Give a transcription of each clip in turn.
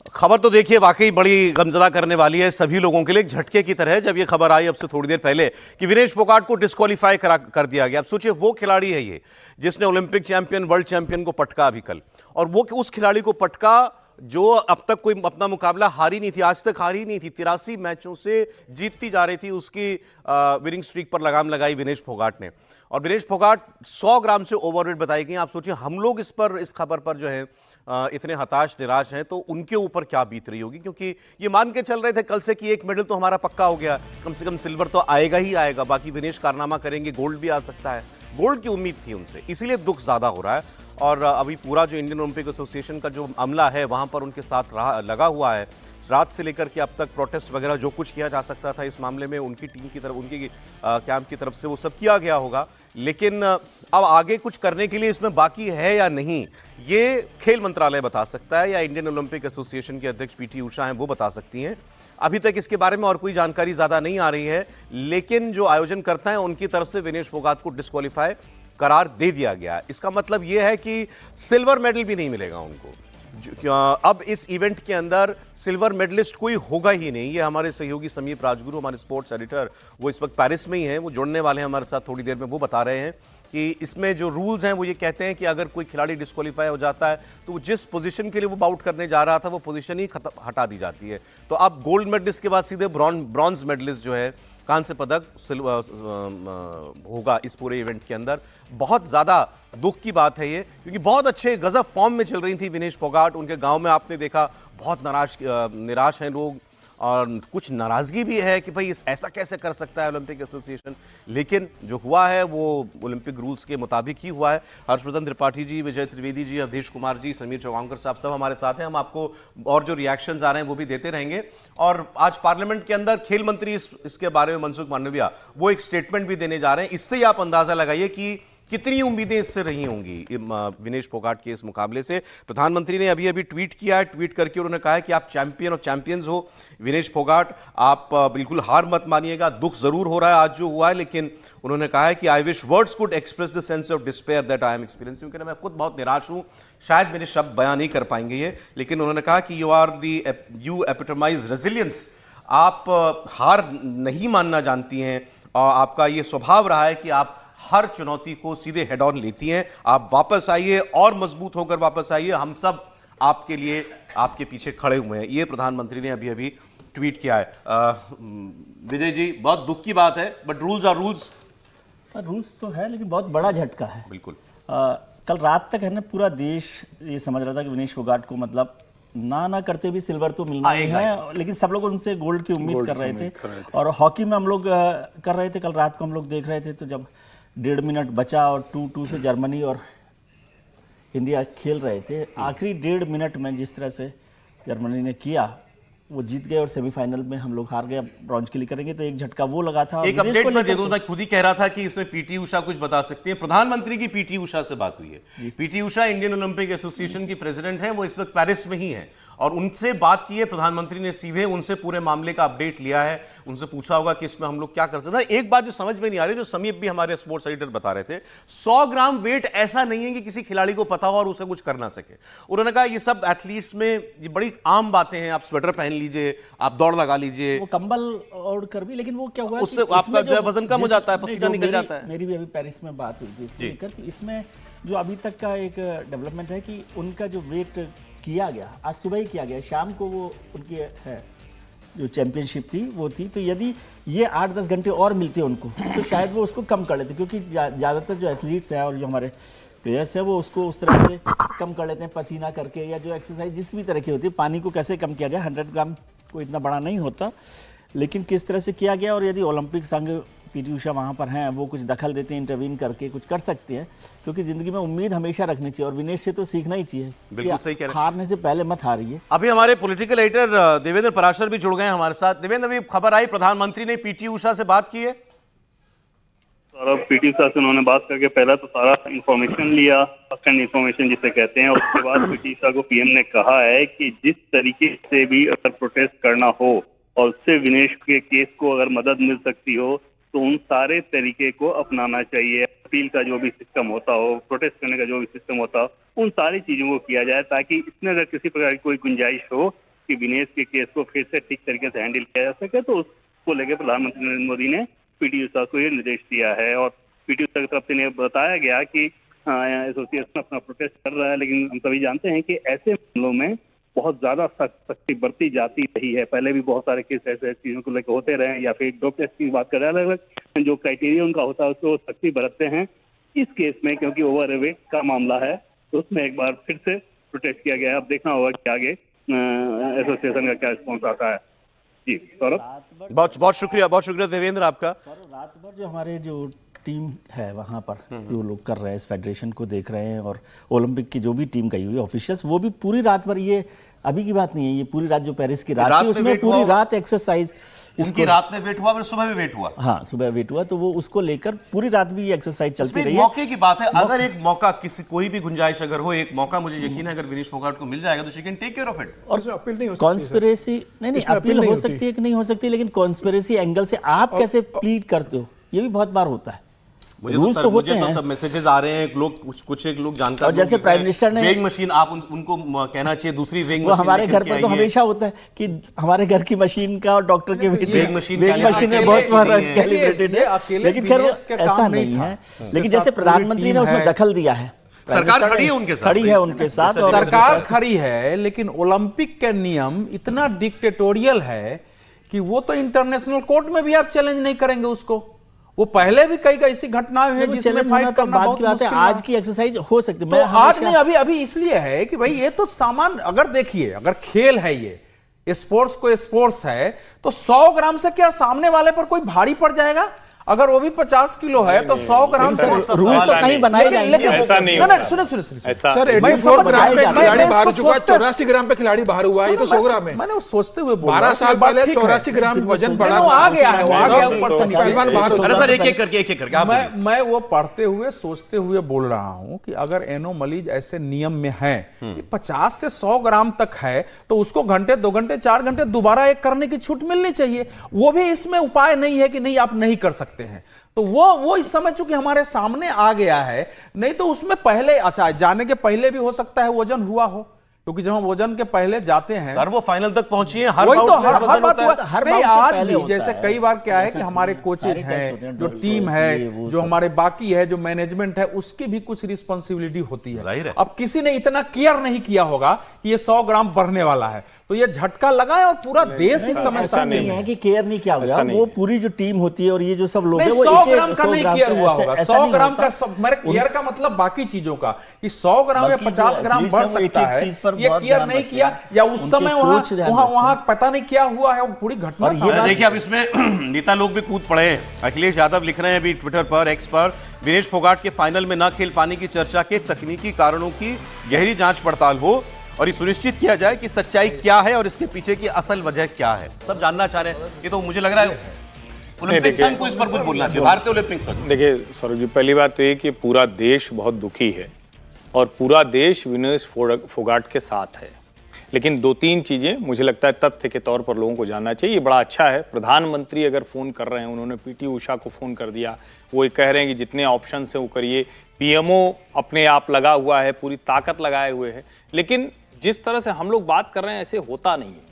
खबर तो देखिए वाकई बड़ी गमजदा करने वाली है सभी लोगों के लिए, एक झटके की तरह है जब ये खबर आई अब से थोड़ी देर पहले कि विनेश फोगाट को डिस्क्वालीफाई कर दिया गया। अब सोचिए वो खिलाड़ी है ये जिसने ओलंपिक चैंपियन, वर्ल्ड चैंपियन को पटका अभी कल, और वो उस खिलाड़ी को पटका जो अब तक कोई अपना मुकाबला हारी नहीं थी, आज तक हारी नहीं थी, 83 मैचों से जीतती जा रही थी। उसकी विनिंग स्ट्रीक पर लगाम लगाई विनेश फोगाट ने, और विनेश फोगाट 100 ग्राम से ओवरवेट बताई गई। आप सोचिए हम लोग इस खबर पर जो है इतने हताश निराश हैं तो उनके ऊपर क्या बीत रही होगी, क्योंकि ये मान के चल रहे थे कल से कि एक मेडल तो हमारा पक्का हो गया, कम से कम सिल्वर तो आएगा ही आएगा, बाकी विनेश कारनामा करेंगे, गोल्ड भी आ सकता है। गोल्ड की उम्मीद थी उनसे, इसीलिए दुख ज्यादा हो रहा है। और अभी पूरा जो इंडियन ओलंपिक एसोसिएशन का जो अमला है वहां पर उनके साथ लगा हुआ है, रात से लेकर के अब तक प्रोटेस्ट वगैरह जो कुछ किया जा सकता था इस मामले में उनकी टीम की तरफ, उनकी कैंप की तरफ से वो सब किया गया होगा। लेकिन अब आगे कुछ करने के लिए इसमें बाकी है या नहीं, ये खेल मंत्रालय बता सकता है या इंडियन ओलंपिक एसोसिएशन के अध्यक्ष पीटी उषा हैं वो बता सकती हैं। अभी तक इसके बारे में और कोई जानकारी ज्यादा नहीं आ रही है, लेकिन जो आयोजन करता है उनकी तरफ से विनेश फोगाट को डिस्क्वालीफाई करार दे दिया गया। इसका मतलब यह है कि सिल्वर मेडल भी नहीं मिलेगा उनको। अब इस इवेंट के अंदर सिल्वर मेडलिस्ट कोई होगा ही नहीं। ये हमारे सहयोगी समीप राजगुरु, हमारे स्पोर्ट्स एडिटर, वो इस वक्त पेरिस में ही हैं, वो जुड़ने वाले हैं हमारे साथ थोड़ी देर में। वो बता रहे हैं कि इसमें जो रूल्स हैं वो ये कहते हैं कि अगर कोई खिलाड़ी डिस्क्वालीफाई हो जाता है तो जिस पोजीशन के लिए वो बाउट करने जा रहा था वो पोजीशन ही हटा दी जाती है। तो अब गोल्ड मेडलिस्ट के बाद सीधे ब्रॉन्ज मेडलिस्ट जो है, कांस्य पदक होगा इस पूरे इवेंट के अंदर। बहुत ज्यादा दुख की बात है ये, क्योंकि बहुत अच्छे गजब फॉर्म में चल रही थी विनेश फोगाट। उनके गांव में आपने देखा बहुत निराश हैं लोग, और कुछ नाराजगी भी है कि भाई ऐसा कैसे कर सकता है ओलंपिक एसोसिएशन। लेकिन जो हुआ है वो ओलंपिक रूल्स के मुताबिक ही हुआ है। हर्षवर्धन त्रिपाठी जी, विजय त्रिवेदी जी, अवधेश कुमार जी, समीर चौगांवकर साहब सब हमारे साथ हैं। हम आपको और जो रिएक्शंस आ रहे हैं वो भी देते रहेंगे। और आज पार्लियामेंट के अंदर खेल मंत्री इसके बारे में मनसुख मांडविया वो एक स्टेटमेंट भी देने जा रहे हैं। इससे ही आप अंदाजा लगाइए कि कितनी उम्मीदें इससे रही होंगी विनेश फोगाट के इस मुकाबले से। प्रधानमंत्री ने अभी अभी ट्वीट किया है, ट्वीट करके उन्होंने कहा है कि आप चैंपियन ऑफ चैंपियंस हो विनेश फोगाट, आप बिल्कुल हार मत मानिएगा। दुख जरूर हो रहा है आज जो हुआ है, लेकिन उन्होंने कहा है कि I wish words could express the sense of despair that I am experiencing. मैं खुद बहुत निराश हूं, शायद मेरे शब्द बयान नहीं कर पाएंगे ये, लेकिन उन्होंने कहा कि यू एपिटमाइज रेजिलियंस। आप हार नहीं मानना जानती हैं और आपका ये स्वभाव रहा है कि आप हर चुनौती को सीधे हेड ऑन लेती हैं। आप वापस आइए और मजबूत होकर वापस आइए, हम सब आपके लिए आपके पीछे खड़े हुए हैं। ये प्रधानमंत्री ने अभी अभी ट्वीट किया है। विजय जी, बहुत दुख की बात है, but rules are rules. Rules तो है, लेकिन बहुत बड़ा झटका है। बिल्कुल। कल रात तक है ना, पूरा देश ये समझ रहा था कि विनेश फोगाट को मतलब ना करते भी सिल्वर तो मिलना ही है, लेकिन सब लोग उनसे गोल्ड की उम्मीद कर रहे थे। और हॉकी में हम लोग कर रहे थे, कल रात को हम लोग देख रहे थे, तो जब 1.5 मिनट बचा और 2-2 से जर्मनी और इंडिया खेल रहे थे, आखिरी 1.5 मिनट में जिस तरह से जर्मनी ने किया वो जीत गए और सेमीफाइनल में हम लोग हार गए। ब्रॉन्ज के लिए करेंगे तो एक झटका वो लगा था। एक अपडेट में दे दूं, मैं खुद ही कह रहा था कि इसमें पीटी उषा कुछ बता सकती है। प्रधानमंत्री की पीटी उषा से बात हुई है। PT Usha Indian Olympic association की प्रेसिडेंट है, वो इस वक्त पेरिस में ही है, और उनसे बात की है प्रधानमंत्री ने, सीधे उनसे पूरे मामले का अपडेट लिया है। उनसे पूछा होगा कि इसमें हम लोग क्या कर सकते हैं। एक बात जो समझ में नहीं आ रही, जो समीप भी हमारे स्पोर्ट्स एडिटर बता रहे थे, 100 ग्राम वेट ऐसा नहीं है कि किसी खिलाड़ी को पता हो और उसे कुछ कर ना सके। उन्होंने कहा ये सब एथलीट्स में ये बड़ी आम बातें हैं, आप स्वेटर पहन लीजिए, आप दौड़ लगा लीजिए, वो कंबल ओढ़ कर भी, लेकिन वो क्या हुआ उससे आपका जो वजन कम हो जाता है, पसीना निकल जाता है। मेरी भी अभी पेरिस में बात हुई थी इसको लेकर कि इसमें जो अभी तक का एक डेवलपमेंट है कि उनका जो वेट किया गया, आज सुबह ही किया गया, शाम को वो उनकी है जो चैंपियनशिप थी वो थी, तो यदि ये 8-10 घंटे और मिलते उनको तो शायद वो उसको कम कर लेते, क्योंकि ज़्यादातर जो एथलीट्स हैं और जो हमारे प्लेयर्स हैं वो उसको उस तरह से कम कर लेते हैं पसीना करके, या जो एक्सरसाइज जिस भी तरह की होती है। पानी को कैसे कम किया जाए, 100 ग्राम को इतना बड़ा नहीं होता, लेकिन किस तरह से किया गया। और यदि ओलंपिक संघ पीटी उषा वहाँ पर हैं, वो कुछ दखल देते हैं, इंटरवीन करके कुछ कर सकते हैं, क्योंकि जिंदगी में उम्मीद हमेशा रखनी चाहिए और विनेश से तो सीखना ही चाहिए। बिल्कुल सही कह रहे हैं, हारने से पहले मत हारिए। अभी हमारे पॉलिटिकल एडिटर देवेंद्र पराशर भी जुड़ गए हैं हमारे साथ। देवेंद्र, अभी खबर आई प्रधानमंत्री ने पीटी उषा से बात की है। पीटी उषा से उन्होंने बात करके पहला तो सारा इंफॉर्मेशन लिया, फर्स्ट हैंड इंफॉर्मेशन जिसे कहते हैं, और उसके बाद पीटी उषा को पीएम ने कहा है कि जिस तरीके से भी अगर प्रोटेस्ट करना हो और उससे विनेश के केस को अगर मदद मिल सकती हो तो उन सारे तरीके को अपनाना चाहिए। अपील का जो भी सिस्टम होता हो, प्रोटेस्ट करने का जो भी सिस्टम होता हो, उन सारी चीजों को किया जाए, ताकि इसमें अगर किसी प्रकार की कोई गुंजाइश हो कि विनेश के केस को फिर से ठीक तरीके से हैंडल किया जा सके, तो उसको लेकर प्रधानमंत्री नरेंद्र मोदी ने पीटी उषा को ये निर्देश दिया है। और पीटी उषा की तरफ से बताया गया कि एसोसिएशन अपना प्रोटेस्ट कर रहा है, लेकिन हम सभी जानते हैं कि ऐसे मामलों में बहुत ज्यादा सख्ती बरती जाती रही है। पहले भी बहुत सारे केस ऐसे चीजों को लेकर होते रहे, या फिर डोप टेस्ट की बात करें, अलग अलग जो क्राइटेरिया उनका होता है उसको सख्ती बरतते हैं। इस केस में क्योंकि ओवरवेट का मामला है, तो उसमें एक बार फिर से प्रोटेस्ट किया गया है। अब देखना होगा कि आगे एसोसिएशन का क्या रिस्पॉन्स आता है। जी सौरभ, बहुत शुक्रिया देवेंद्र आपका। रात भर जो हमारे जो टीम है वहाँ पर जो लोग कर रहे हैं, इस फेडरेशन को देख रहे हैं, और ओलंपिक की जो भी टीम गई हुई है ऑफिशियल्स, वो भी पूरी रात भर, ये अभी की बात नहीं है, ये पूरी रात जो पेरिस की रात थी उसमें पूरी रात एक्सरसाइज, उसकी रात में वेट हुआ, फिर सुबह भी वेट हुआ। हाँ, सुबह वेट हुआ, तो वो उसको लेकर पूरी रात भी ये एक्सरसाइज चलती रही है। मौके की बात है, अगर एक मौका किसी कोई भी गुंजाइश अगर हो, एक मौका मुझे यकीन है अगर विनेश फोगाट को मिल जाएगा तो she can take care of it. और अपील नहीं हो सकती, कॉन्स्पिरेसी नहीं, अपील हो सकती है कि नहीं हो सकती, लेकिन कॉन्स्पिरेसी एंगल से आप कैसे प्लीड करते हो, ये भी बहुत बार होता है। मुझे तो तब मैसेजेस आ रहे हैं, लोग कुछ एक लोग जानकार, और जैसे प्राइम मिनिस्टर ने वेइंग मशीन, आप उनको कहना चाहिए दूसरी वेइंग मशीन, हमारे घर पर तो हमेशा होता है कि हमारे घर की मशीन का और डॉक्टर के वेइंग मशीन में बहुत बार कैलिब्रेटेड है, लेकिन खैर ऐसा नहीं है। लेकिन जैसे प्रधानमंत्री ने उसमें दखल दिया है, सरकार खड़ी है उनके साथ, और सरकार खड़ी है, लेकिन ओलंपिक के नियम इतना डिक्टेटोरियल है कि वो तो इंटरनेशनल कोर्ट में भी आप चैलेंज नहीं करेंगे उसको। वो पहले भी कई ऐसी घटनाएं हुई जिसमें फाइट करना बहुत मुश्किल है। आज की एक्सरसाइज हो सकती है, तो आज नहीं, अभी इसलिए है कि भाई ये तो सामान, अगर देखिए, अगर खेल है, ये स्पोर्ट्स को स्पोर्ट्स है, तो 100 ग्राम से क्या सामने वाले पर कोई भारी पड़ जाएगा? अगर वो भी 50 किलो है तो 100 ग्राम से रूल्स तो कहीं बनाए जाएंगे। ऐसा नहीं, सुने सर 84 ग्राम पे खिलाड़ी बाहर हो चुका है, 84 ग्राम पे खिलाड़ी बाहर हुआ है, ये तो 100 ग्राम है। मैंने सोचते हुए 12 साल पहले 84 ग्राम वजन बढ़ा, आ गया है, पहलवान बाहर हो सर, एक करके मैं वो पढ़ते हुए सोचते हुए बोल रहा हूं कि अगर एनोमलीज ऐसे नियम में है, 50 से 100 ग्राम तक है, तो उसको घंटे 2 घंटे 4 घंटे दोबारा एक करने की छूट मिलनी चाहिए। वो भी इसमें उपाय नहीं है कि नहीं आप नहीं कर सकते हैं, तो वो इस समय चूंकि हमारे सामने आ गया है, नहीं तो उसमें पहले, अच्छा जाने के पहले भी हो सकता है वजन हुआ हो, क्योंकि जब हम वजन के पहले जाते हैं, सर वो फाइनल तक पहुंची है, हर बात हुआ, नहीं आज भी जैसे कई बार क्या है कि हमारे कोचेज हैं, जो टीम है, जो हमारे बाकी है, जो मैनेजमेंट है, उसकी भी कुछ रिस्पॉन्सिबिलिटी होती है। अब किसी ने इतना केयर नहीं किया होगा कि ये 100 ग्राम बढ़ने वाला है, तो ये झटका लगा है और पूरा देश इस समस्या नहीं है कि केयर नहीं किया होगा। वो पूरी जो टीम होती है और ये जो सब लोग हैं, वो 100 ग्राम का नहीं केयर हुआ होगा। 100 ग्राम का मेरे केयर का मतलब बाकी चीजों का, कि 100 ग्राम या 50 ग्राम बढ़ सकता है, ये केयर नहीं किया, या उस समय वहां पता नहीं क्या हुआ है, वो पूरी घटना। देखिए अब इसमें नेता लोग भी कूद पड़े हैं। अखिलेश यादव लिख रहे हैं अभी ट्विटर पर, एक्स पर, विनेश फोगाट के फाइनल में न खेल पाने की चर्चा के तकनीकी कारणों की गहरी जांच पड़ताल हो और ये सुनिश्चित किया जाए कि सच्चाई क्या है और इसके पीछे की असल वजह क्या है। सब जानना चाह रहे हैं। ये तो मुझे लग रहा है ओलंपिक संघ को इस पर कुछ बोलना चाहिए, भारतीय ओलंपिक संघ। देखिए सौरभ जी, पहली बात तो ये कि पूरा देश बहुत दुखी है और पूरा देश विनेश फोगाट के साथ है, लेकिन 2-3 चीजें मुझे लगता है तथ्य के तौर पर लोगों को जानना चाहिए। ये बड़ा अच्छा है, प्रधानमंत्री अगर फोन कर रहे हैं, उन्होंने पीटी उषा को फोन कर दिया, वो ये कह रहे हैं कि जितने ऑप्शन है वो करिए, पीएमओ अपने आप लगा हुआ है, पूरी ताकत लगाए हुए है, लेकिन जिस तरह से हम लोग बात कर रहे हैं ऐसे होता नहीं है।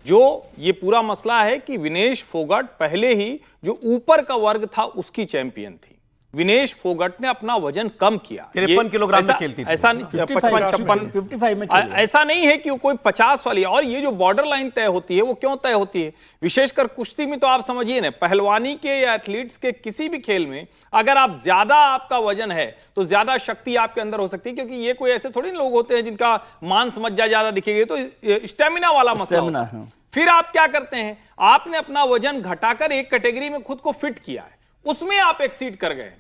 जो ये पूरा मसला है कि विनेश फोगाट पहले ही जो ऊपर का वर्ग था उसकी चैंपियन थी। विनेश फोगाट ने अपना वजन कम किया, 53 किलोग्राम में खेलती थी, ऐसा 55 में ऐसा नहीं है कि कोई 50 वाली। और ये जो बॉर्डर लाइन तय होती है वो क्यों तय होती है? विशेषकर कुश्ती में तो आप समझिए ना, पहलवानी के या एथलीट्स के किसी भी खेल में अगर आप ज्यादा आपका वजन है तो ज्यादा शक्ति आपके अंदर हो सकती है, क्योंकि ये कोई ऐसे थोड़ी लोग होते हैं जिनका मांस मज्जा ज्यादा दिखेगा, तो स्टेमिना वाला मसला होता है। फिर आप क्या करते हैं, आपने अपना वजन घटाकर एक कैटेगरी में खुद को फिट किया है, उसमें आप एक्सीड कर गए।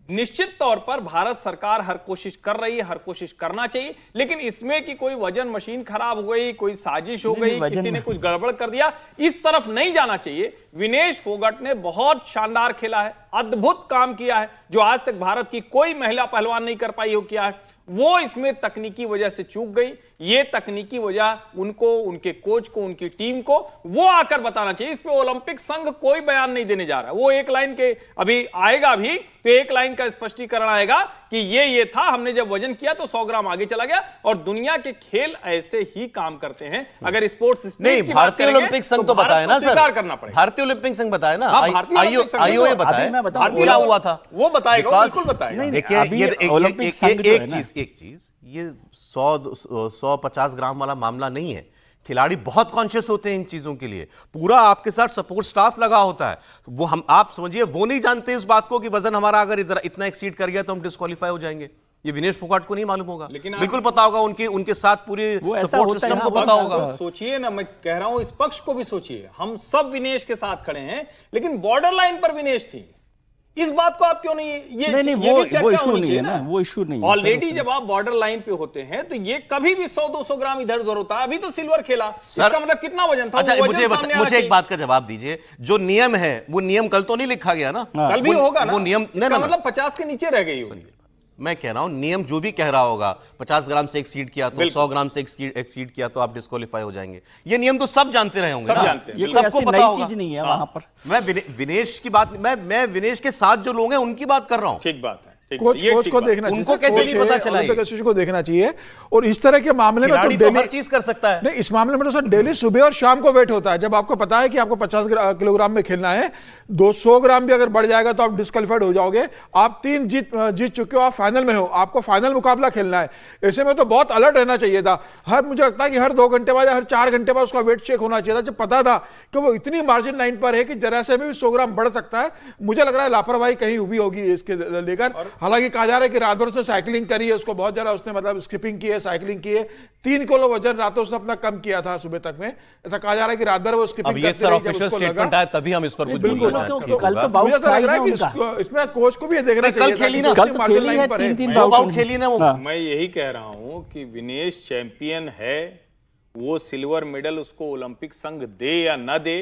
निश्चित तौर पर भारत सरकार हर कोशिश कर रही है, हर कोशिश करना चाहिए, लेकिन इसमें कि कोई वजन मशीन खराब हो गई, कोई साजिश हो गई, किसी ने कुछ गड़बड़ कर दिया, इस तरफ नहीं जाना चाहिए। विनेश फोगाट ने बहुत शानदार खेला है, अद्भुत काम किया है, जो आज तक भारत की कोई महिला पहलवान नहीं कर पाई हो किया है। वो इसमें तकनीकी वजह से चूक गई, ये तकनीकी वजह उनको, उनके कोच को, उनकी टीम को वो आकर बताना चाहिए। इस पे ओलंपिक संघ कोई बयान नहीं देने जा रहा। वो एक लाइन के अभी आएगा भी तो एक लाइन का स्पष्टीकरण आएगा कि ये था, हमने जब वजन किया तो 100 ग्राम आगे चला गया। और दुनिया के खेल ऐसे ही काम करते हैं। अगर स्पोर्ट्स नहीं, भारतीय ओलंपिक संघ तो बताया ना सर, स्वीकार करना पड़ेगा। भारतीय ओलंपिक संघ बताया ना, आईओए बताया, मैं बताऊं, क्या हुआ था वो बताएगा, बिल्कुल बताएगा। नहीं, देखिए अभी ये ओलंपिक संघ जो है ना, एक चीज ये 150 ग्राम वाला मामला नहीं है। खिलाड़ी बहुत कॉन्शियस होते हैं इन चीजों के लिए, पूरा आपके साथ सपोर्ट स्टाफ लगा होता है। वो हम, आप समझिए, वो नहीं जानते इस बात को कि वजन हमारा अगर इतना एक्सीड कर गया तो हम डिस्क्वालीफाई हो जाएंगे। ये विनेश फोगाट को नहीं मालूम होगा, लेकिन बिल्कुल पता होगा, उनके साथ पूरी सपोर्ट सिस्टम को पता होगा। सोचिए ना, मैं कह रहा हूं इस पक्ष को भी सोचिए, हम सब विनेश के साथ खड़े हैं, लेकिन बॉर्डर लाइन पर विनेश थी। इस बात को आप क्यों नहीं, ये नहीं, भी वो चर्चा इशू होनी नहीं चाहिए है ना, वो इशू नहीं है। ऑलरेडी जब आप बॉर्डर लाइन पे होते हैं तो ये कभी भी 100-200 ग्राम इधर उधर होता है। अभी तो सिल्वर खेला, इसका मतलब कितना वजन था? अच्छा, वो वजन सामने आना मुझे एक चाहिए। बात का जवाब दीजिए, जो नियम है वो नियम कल तो नहीं लिखा गया ना, कल भी होगा ना, वो नियम इसका मतलब 50 के नीचे रह गई होगी। मैं कह रहा हूं नियम जो भी कह रहा होगा, 50 ग्राम से एक्सीड किया तो 100 ग्राम से एक्सीड किया तो आप डिस्क्वालीफाई हो जाएंगे। ये नियम तो सब जानते रहे होंगे सब ना? जानते हैं, ये सबको ऐसी पता नई होगा। चीज नहीं है वहां पर। मैं विनेश की बात, मैं विनेश के साथ जो लोग हैं उनकी बात कर रहा हूं। ठीक बात है, ठीक कोच ये कोच ठीक को बात। देखना चाहिए, उनको कैसे नहीं पता चला ओलंपिक ये? एसोसिएशन को देखना चाहिए। और इस तरह के मामले में खिलाड़ी तो तो डेली हर चीज कर सकता है। नहीं, इस मामले में तो सर डेली सुबह और शाम को वेट होता है। जब आपको पता है कि आपको 50 किलोग्राम में खेलना है, 200 ग्राम भी अगर बढ़ जाएगा तो आप डिस्क्वालीफाइड हो जाओगे। आप 3 जीत चुके हो, आप फाइनल में हो, आपको फाइनल मुकाबला खेलना है। ऐसे में तो बहुत अलर्ट रहना चाहिए था। मुझे लगता है कि हर 2 घंटे बाद या हर 4 घंटे बाद उसका वेट चेक होना चाहिए था। जब पता था कि वो इतनी मार्जिन लाइन पर है कि जरा से भी 100 ग्राम बढ़ सकता है, मुझे लग रहा है लापरवाही कहीं हुई होगी इसके लेकर। हालांकि कहा जा रहा है कि रात भर से साइकिलिंग करी है, उसको बहुत ज्यादा उसने मतलब स्किपिंग की है, साइकिलिंग की है। 3 किलो वजन रातों से अपना कम किया था सुबह तक में। ऐसा कहा जा रहा है कि रात भर वो अब स्किपिंग ये सर ऑफिशियल स्टेटमेंट आया तभी हम इस पर कुछ बिल्कुल, बोलना चाहेंगे। कल तो बाउट मुझे ऐसा लग रहा है था कि इसमें कोच को भी ये देखना कल चाहिए था खेली कि ना, कितनी कल तो मार्जिन खेली लाइन है, पर है। 3-3 दो बाउट खेली ना वो। मैं यही कह रहा हूं कि विनेश चैंपियन है, वो सिल्वर मेडल उसको ओलंपिक संघ दे या न दे,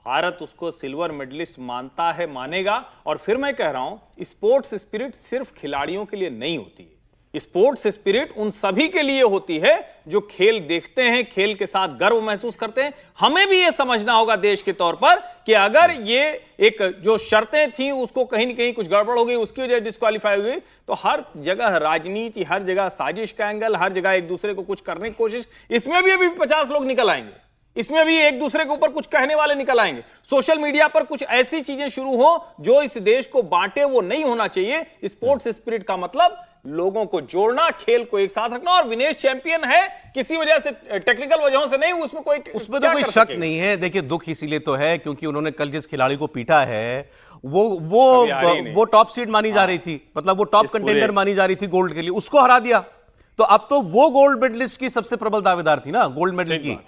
भारत उसको सिल्वर मेडलिस्ट मानता है, मानेगा। और फिर मैं कह रहा हूं स्पोर्ट्स स्पिरिट सिर्फ खिलाड़ियों के लिए नहीं होती है। स्पोर्ट्स स्पिरिट उन सभी के लिए होती है जो खेल देखते हैं, खेल के साथ गर्व महसूस करते हैं। हमें भी यह समझना होगा देश के तौर पर कि अगर ये एक जो शर्तें थी उसको कहीं न कहीं कुछ गड़बड़ हो गई, उसकी वजह डिस्क्वालीफाई हुई, तो हर जगह राजनीति, हर जगह साजिश का एंगल, हर जगह एक दूसरे को कुछ करने की कोशिश। इसमें भी अभी 50 लोग निकल आएंगे, इसमें भी एक दूसरे के ऊपर कुछ कहने वाले निकल आएंगे। सोशल मीडिया पर कुछ ऐसी चीजें शुरू हो जो इस देश को बांटे, वो नहीं होना चाहिए। स्पोर्ट्स स्पिरिट का मतलब लोगों को जोड़ना, खेल को एक साथ रखना। और विनेश चैंपियन है, किसी वजह से, टेक्निकल वजहों से नहीं, उसमें उसमें तो कोई शक नहीं है। देखिए, दुख इसीलिए तो है क्योंकि उन्होंने कल जिस खिलाड़ी को पीटा है वो टॉप सीड मानी जा रही थी, मतलब वो टॉप कंटेंडर मानी जा रही थी गोल्ड के लिए, उसको हरा दिया। तो अब तो वो गोल्ड मेडलिस्ट की सबसे प्रबल दावेदार थी ना, गोल्ड मेडल की,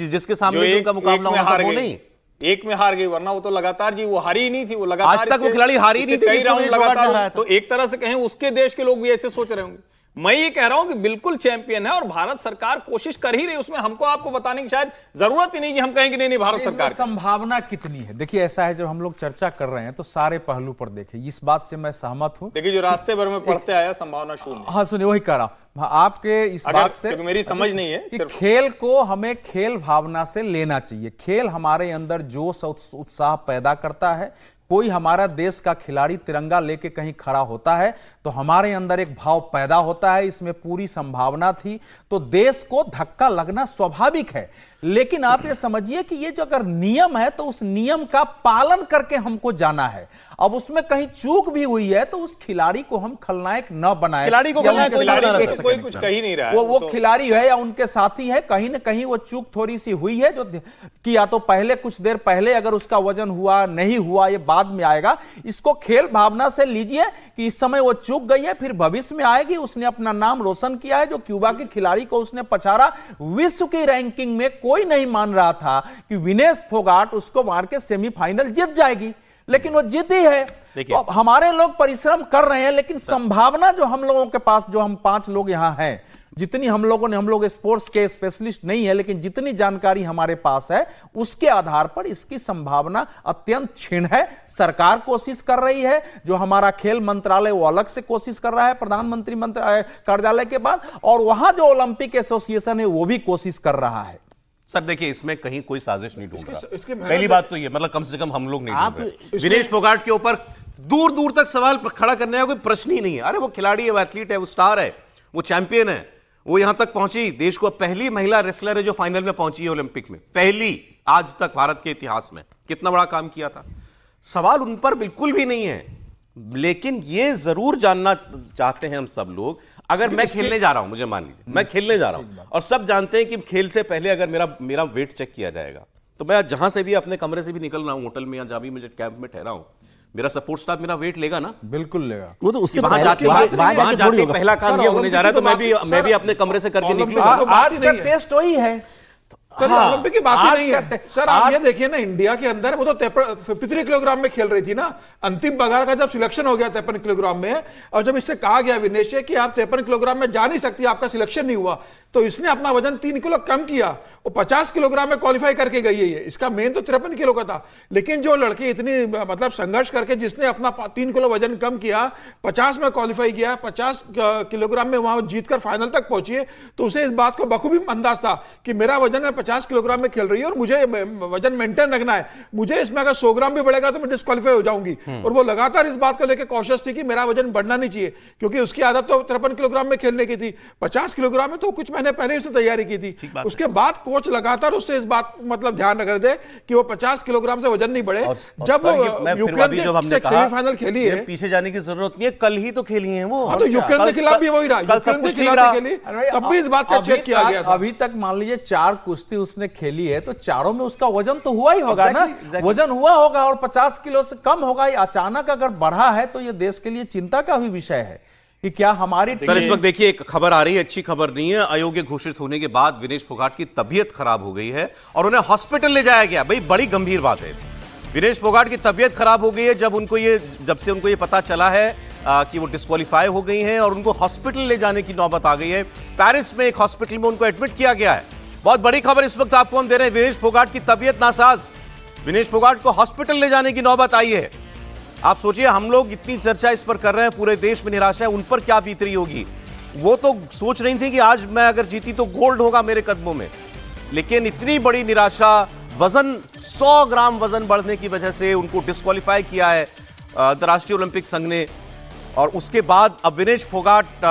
जिसके सामने उनका मुकाबला होना था वो नहीं। एक में हार गई, वरना वो तो लगातार जी, वो हारी ही नहीं थी, वो लगातार आज तक वो खिलाड़ी हारी ही नहीं थी, कई जिसको राउंड विनेश फोगाट ने हराया लगातार। था। तो एक तरह से कहें उसके देश के लोग भी ऐसे सोच रहे होंगे। मैं ये कह रहा हूं कि बिल्कुल चैंपियन है और भारत सरकार कोशिश कर ही रही है। उसमें हमको आपको बताने की शायद जरूरत ही नहीं कि हम कहें कि नहीं भारत सरकार की। संभावना कितनी है? देखिए, ऐसा है, जब हम लोग चर्चा कर रहे हैं तो सारे पहलू पर देखें, इस बात से मैं सहमत हूं। देखिए, जो रास्ते भर में पढ़ते आया, संभावना शून्य। हाँ, सुनिए, वही कह रहा हूं आपके इस बात से, क्योंकि मेरी समझ नहीं है, कि सिर्फ खेल को हमें खेल भावना से लेना चाहिए। खेल हमारे अंदर जोश और उत्साह पैदा करता है। कोई हमारा देश का खिलाड़ी तिरंगा लेके कहीं खड़ा होता है तो हमारे अंदर एक भाव पैदा होता है, इसमें पूरी संभावना थी, तो देश को धक्का लगना स्वाभाविक है। लेकिन आप ये समझिए कि ये जो अगर नियम है तो उस नियम का पालन करके हमको जाना है। अब उसमें कहीं चूक भी हुई है तो उस खिलाड़ी को हम खिलाड़ी न बनाए। खिलाड़ी को खलनायक कोई कुछ कही नहीं रहा है। वो खिलाड़ी है या उनके साथी है, कहीं ना कहीं वो चूक थोड़ी सी हुई है, जो कि या तो पहले, कुछ देर पहले अगर उसका वजन हुआ, नहीं हुआ, ये बाद में आएगा। इसको खेल भावना से लीजिए कि इस समय वो चूक गई है, फिर भविष्य में आएगी। उसने अपना नाम रोशन किया है, जो क्यूबा के खिलाड़ी को उसने पछाड़ा। विश्व की रैंकिंग में कोई नहीं मान रहा था कि विनेश फोगाट उसको मार के सेमीफाइनल जीत जाएगी, लेकिन वो जीती है। तो हमारे लोग परिश्रम कर रहे हैं, लेकिन संभावना जो हम लोगों के पास, जो हम 5 लोग यहां हैं, जितनी हम लोग स्पोर्ट्स के स्पेशलिस्ट नहीं है, लेकिन जितनी जानकारी हमारे पास है उसके आधार पर इसकी संभावना अत्यंत क्षीण है। सरकार कोशिश कर रही है, जो हमारा खेल मंत्रालय वो अलग से कोशिश कर रहा है प्रधानमंत्री कार्यालय के बाद, और वहां जो ओलंपिक एसोसिएशन है वो भी कोशिश कर रहा है। सर देखिए, इसमें कहीं कोई साजिश नहीं ढूंढ इसके रहा। मेहनत पहली बात तो ये, मतलब कम से कम हम लोग नहीं ढूंढ रहे। विनेश फोगाट के ऊपर दूर दूर तक सवाल खड़ा करने का कोई प्रश्न ही नहीं है। अरे वो खिलाड़ी है, वो एथलीट है, वो स्टार है, वो चैंपियन है, वो यहां तक पहुंची, देश को पहली महिला रेसलर है जो फाइनल में पहुंची है ओलंपिक में, पहली आज तक भारत के इतिहास में। कितना बड़ा काम किया था। सवाल उन पर बिल्कुल भी नहीं है, लेकिन ये जरूर जानना चाहते हैं हम सब लोग, अगर मैं खेलने जा रहा हूं, मुझे मान लीजिए मैं खेलने जा रहा हूं, और सब जानते हैं कि खेल से पहले अगर मेरा वेट चेक किया जाएगा, तो मैं जहां से भी अपने कमरे से भी निकल रहा हूं, होटल में या जहां भी मुझे कैंप में ठहरा हूं, मेरा सपोर्ट स्टाफ मेरा वेट लेगा ना? बिल्कुल लेगा। वो तो उससे वहां जाके पहला काम ये होने जा रहा है, तो मैं भी अपने कमरे से करके निकलूंगा। आज का टेस्ट वही है। सर हाँ, ओलंपिक की बात ही आज नहीं का है। सर आप ये देखिए ना, इंडिया के अंदर वो तो 53 किलोग्राम में खेल रही थी ना, अंतिम पगार का जब सिलेक्शन हो गया 53 किलोग्राम में, और जब इससे कहा गया विनेश से कि आप 53 किलोग्राम में जा नहीं सकती, आपका सिलेक्शन नहीं हुआ, तो इसने अपना वजन 3 किलो कम किया और 50 किलोग्राम में क्वालिफाई करके गई है। ये इसका मेन तो 53 किलो का था, लेकिन जो लड़की इतनी मतलब संघर्ष करके जिसने अपना 3 किलो वजन कम किया, 50 में क्वालिफाई किया, 50 किलोग्राम में वहां जीतकर फाइनल तक पहुंची है, तो उसे इस बात को बखूबी अंदाज था कि मेरा वजन में 50 किलोग्राम में खेल रही है और मुझे वजन मेंटेन रखना है, मुझे इसमें अगर 100 ग्राम भी बढ़ेगा तो मैं डिस्क्वालीफाई हो जाऊंगी। और वो लगातार इस बात को लेकर कॉशियस थी कि मेरा वजन बढ़ना नहीं चाहिए, क्योंकि उसकी आदत तो 53 किलोग्राम में खेलने की थी। 50 किलोग्राम में तो कुछ महीने पहले उसने तैयारी की थी। उसके बाद कोच लगातार उससे इस बात मतलब ध्यान रख रहे थे कि वो 50 किलोग्राम से वजन नहीं बढ़े। जब वो यूक्रेन के सेमीफाइनल खेली है, पीछे जाने की जरूरत नहीं है, कल ही तो खेली है वो। तो यूक्रेन के खिलाफ भी वही रहा, यूक्रेन के खिलाफ खेली, तब भी इस बात का चेक किया गया था। अभी तक मान लीजिए 4 कुश्ती उसने खेली है, तो चारों में उसका वजन तो हुआ ही होगा ना, वजन हुआ होगा और 50 किलो से कम होगा। अचानक अगर बढ़ा है तो ये देश के लिए चिंता का भी विषय है कि क्या हमारी सर इस वक्त देखिए एक खबर आ रही है, अच्छी खबर नहीं है। अयोग्य घोषित होने के बाद विनेश फोगाट की तबीयत खराब हो गई है और उन्हें हॉस्पिटल ले जाया गया। भाई बड़ी गंभीर बात है, विनेश फोगाट की तबीयत खराब हो गई है जब से उनको ये पता चला है कि वो डिस्क्वालीफाई हो गई हैं और उनको हॉस्पिटल ले जाने की नौबत आ गई है। पेरिस में एक हॉस्पिटल में उनको एडमिट किया गया है। बहुत बड़ी खबर इस वक्त आपको हम दे रहे हैं, विनेश फोगाट की तबीयत नासाज, विनेश फोगाट को हॉस्पिटल ले जाने की नौबत आई है। आप सोचिए, हम लोग इतनी चर्चा इस पर कर रहे हैं, पूरे देश में निराशा है, उन पर क्या बीत रही होगी। वो तो सोच रही थी कि आज मैं अगर जीती तो गोल्ड होगा मेरे कदमों में, लेकिन इतनी बड़ी निराशा, वजन 100 ग्राम वजन बढ़ने की वजह से उनको डिस्क्वालीफाई किया है अंतर्राष्ट्रीय ओलंपिक संघ ने। और उसके बाद अब विनेश फोगाट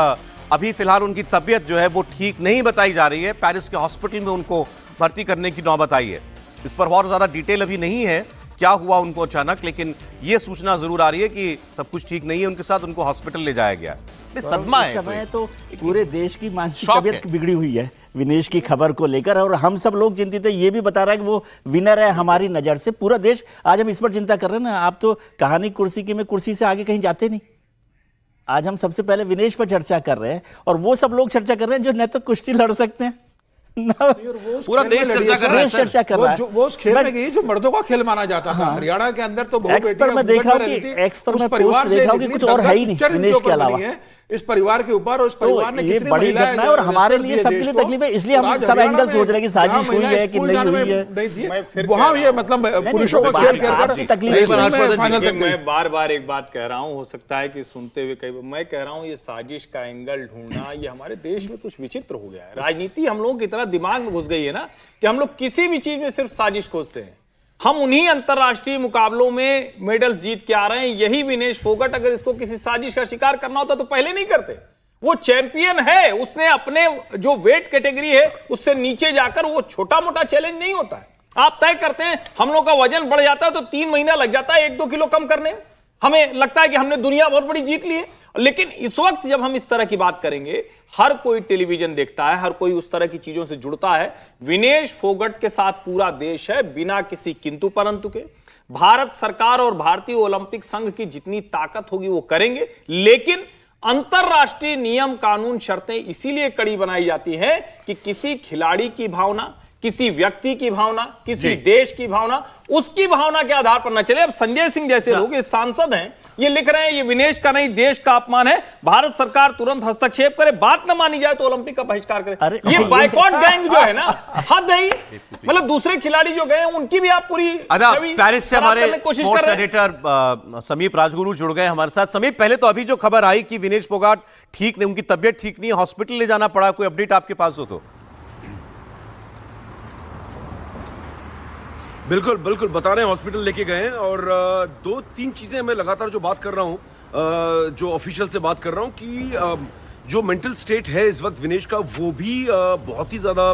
अभी फिलहाल उनकी तबीयत जो है वो ठीक नहीं बताई जा रही है। पेरिस के हॉस्पिटल में उनको भर्ती करने की नौबत आई है। इस पर और ज्यादा डिटेल अभी नहीं है क्या हुआ उनको अचानक, लेकिन यह सूचना जरूर आ रही है कि सब कुछ ठीक नहीं है उनके साथ, उनको हॉस्पिटल ले जाया गया है। सदमा है, समय तो पूरे देश की मानसिक शॉक तबीयत है। बिगड़ी हुई है विनेश की खबर को लेकर, और हम सब लोग चिंतित है। ये भी बता रहा है कि वो विनर है हमारी नजर से, पूरा देश आज हम इस पर चिंता कर रहे हैं ना। आप तो कहानी कुर्सी की में कुर्सी से आगे कहीं जाते नहीं। आज हम सबसे पहले विनेश पर चर्चा कर रहे हैं और वो सब लोग चर्चा कर रहे हैं जो न तो कुश्ती लड़ सकते हैं पूरा देश चर्चा कर रहा है। चर्चा कर रहा है। वो उस खेल में गई जो मर्दों का खेल माना जाता था। हरियाणा के अंदर तो एक्स पर मैं देख रहा हूं कि एक्स पर मैं पोस्ट देख रहा हूं कि कुछ और है ही नहीं विनेश के अलावा। इस परिवार के ऊपर और इस परिवार ने ये कितनी बड़ी महिलाएं घटना है और हमारे लिए सबके लिए तकलीफ है, इसलिए हम सब एंगल सोच रहे हैं कि साजिश हुई है कि नहीं हुई है। वहां ये मतलब पुरुषों का खेल खेलकर तकलीफ फाइनल तक गई। मैं बार बार एक बात कह रहा हूं, हो सकता है कि सुनते हुए कई, मैं कह रहा हूं ये साजिश का एंगल ढूंढना, ये हमारे देश में कुछ विचित्र हो गया है। राजनीति हम लोगों की तरह दिमाग में घुस गई है ना कि हम लोग किसी भी चीज में सिर्फ साजिश खोजते हैं। हम उन्हीं अंतरराष्ट्रीय मुकाबलों में मेडल जीत के आ रहे हैं। यही विनेश फोगाट अगर इसको किसी साजिश का शिकार करना होता तो पहले नहीं करते। वो चैंपियन है, उसने अपने जो वेट कैटेगरी है उससे नीचे जाकर, वो छोटा मोटा चैलेंज नहीं होता है। आप तय करते हैं हम लोग का वजन बढ़ जाता है तो 3 महीना लग जाता है 1-2 किलो कम करने में, हमें लगता है कि हमने दुनिया बहुत बड़ी जीत ली है। लेकिन इस वक्त जब हम इस तरह की बात करेंगे, हर कोई टेलीविजन देखता है, हर कोई उस तरह की चीजों से जुड़ता है। विनेश फोगाट के साथ पूरा देश है, बिना किसी किंतु परंतु के। भारत सरकार और भारतीय ओलंपिक संघ की जितनी ताकत होगी वो करेंगे, लेकिन अंतरराष्ट्रीय नियम कानून शर्तें इसीलिए कड़ी बनाई जाती हैं कि किसी खिलाड़ी की भावना, किसी व्यक्ति की भावना, किसी देश की भावना, उसकी भावना के आधार पर न चले। अब संजय सिंह जैसे लोग, ये सांसद हैं, ये लिख रहे हैं ये विनेश का नहीं देश का अपमान है, भारत सरकार तुरंत हस्तक्षेप करे, बात न मानी जाए तो ओलंपिक का बहिष्कार करे। ये बाइकॉट गैंग जो है ना, हद है। मतलब दूसरे खिलाड़ी जो गए उनकी भी आप पूरी पेरिस से हमारे स्पोर्ट्स एडिटर समीप राजगुरु जुड़ गए हमारे साथ। समीप, पहले तो अभी जो खबर आई कि विनेश फोगाट ठीक नहीं, उनकी तबियत ठीक नहीं, हॉस्पिटल ले जाना पड़ा, कोई अपडेट आपके पास हो तो? बिल्कुल बिल्कुल बता रहे हैं, हॉस्पिटल लेके गए हैं। और दो तीन चीजें मैं लगातार जो बात कर रहा हूँ, जो ऑफिशियल से बात कर रहा हूँ कि जो मेंटल स्टेट है इस वक्त विनेश का, वो भी बहुत ही ज्यादा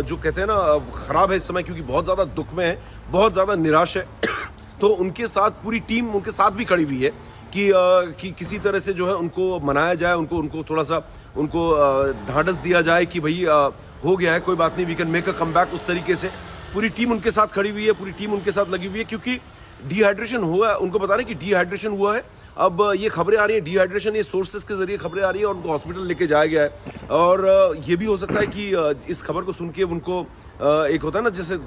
जो कहते हैं ना खराब है इस समय, क्योंकि बहुत ज्यादा दुख में है, बहुत ज्यादा निराश है। तो उनके साथ पूरी टीम उनके साथ भी खड़ी हुई है कि किसी तरह से जो है उनको मनाया जाए, उनको थोड़ा सा उनको ढांढस दिया जाए कि भाई हो गया है, कोई बात नहीं, we can make a comeback. उस तरीके से पूरी टीम उनके साथ खड़ी हुई है, पूरी टीम उनके साथ लगी हुई है, क्योंकि डिहाइड्रेशन हुआ है। उनको बता रहे हैं कि डिहाइड्रेशन हुआ है। अब ये खबरें आ रही है डिहाइड्रेशन, ये सोर्सेस के जरिए खबरें आ रही है और उनको हॉस्पिटल लेके जाया गया है। और ये भी हो सकता है कि इस खबर को सुन के उनको एक होता है ना, जैसे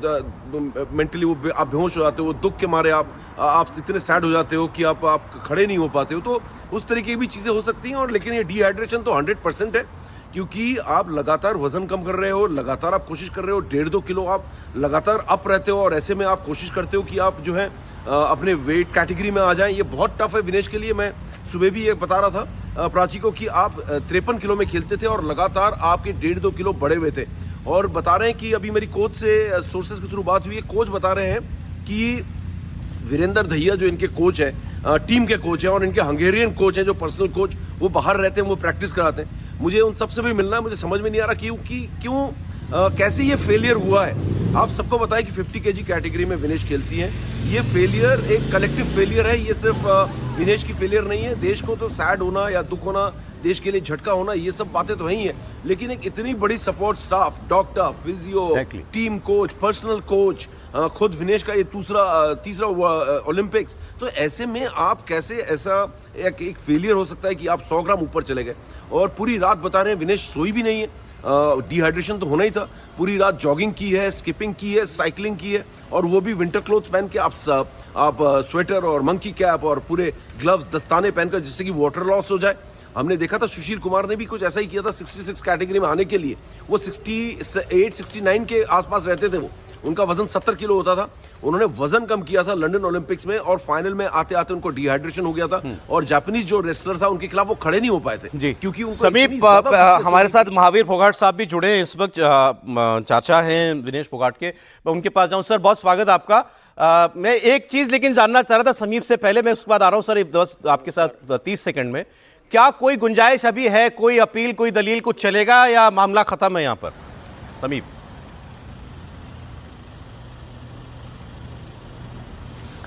मेंटली वो आप बेहोश हो जाते हो, दुख के मारे आप इतने सैड हो जाते हो कि आप खड़े नहीं हो पाते हो, तो उस तरीके की भी चीजें हो सकती हैं। और लेकिन ये डिहाइड्रेशन तो 100% है, क्योंकि आप लगातार वजन कम कर रहे हो, लगातार आप कोशिश कर रहे हो, 1.5-2 किलो आप लगातार अप रहते हो, और ऐसे में आप कोशिश करते हो कि आप जो है अपने वेट कैटेगरी में आ जाएं। ये बहुत टफ है विनेश के लिए। मैं सुबह भी ये बता रहा था प्राची को कि आप 53 किलो में खेलते थे और लगातार आपके 1.5-2 किलो बढ़े हुए थे। और बता रहे हैं कि अभी मेरी कोच से सोर्सेज के थ्रू बात हुई है, कोच बता रहे हैं कि वीरेंद्र दहिया जो इनके कोच हैं, टीम के कोच हैं, और इनके हंगेरियन कोच हैं जो पर्सनल कोच, वो बाहर रहते हैं, वो प्रैक्टिस कराते हैं। मुझे उन सबसे भी मिलना है, मुझे समझ में नहीं आ रहा क्यों कैसे ये फेलियर हुआ है। आप सबको पता है कि 50 kg कैटेगरी में विनेश खेलती हैं। ये फेलियर एक कलेक्टिव फेलियर है, ये सिर्फ विनेश की फेलियर नहीं है। देश को तो सैड होना या दुख होना, देश के लिए झटका होना, ये सब बातें तो ही है, लेकिन एक इतनी बड़ी support staff, doctor, physio, team coach, personal coach, खुद विनेश का ये तीसरा ओलंपिक्स, तो ऐसे में आप कैसे ऐसा एक फेलियर हो सकता है कि आप 100 ग्राम ऊपर चले गए। और पूरी रात बता रहे हैं विनेश सोई भी नहीं है, डिहाइड्रेशन तो होना ही था। पूरी रात जॉगिंग की है, स्किपिंग की है, साइकिलिंग की है, और वो भी विंटर क्लोथ्स पहन के। आप स्वेटर और मंकी कैप और पूरे ग्लव्स, दस्ताने पहनकर, जिससे कि वाटर लॉस हो जाए। हमने देखा था सुशील कुमार ने भी कुछ ऐसा ही किया था 66 कैटेगरी में आने के लिए। वो 68-69 के आसपास रहते थे, वो उनका वजन 70 किलो होता था। उन्होंने वजन कम किया था लंदन ओलंपिक्स में, और फाइनल में आते आते उनको डिहाइड्रेशन हो गया था, और जापानीज जो रेसलर था उनके खिलाफ वो खड़े नहीं हो पाए थे जी। क्योंकि उनको समीप, हमारे साथ महावीर फोगाट साहब भी जुड़े हैं इस वक्त, चाचा हैं विनेश फोगाट के, मैं उनके पास जाऊं। सर, बहुत स्वागत आपका। मैं एक चीज लेकिन जानना चाह रहा था समीप से पहले, मैं उसके बाद आ रहा हूं सर, बस आपके साथ 30 सेकंड में। क्या कोई गुंजाइश अभी है, कोई अपील, कोई दलील, कुछ चलेगा, या मामला खत्म है यहां पर? समीप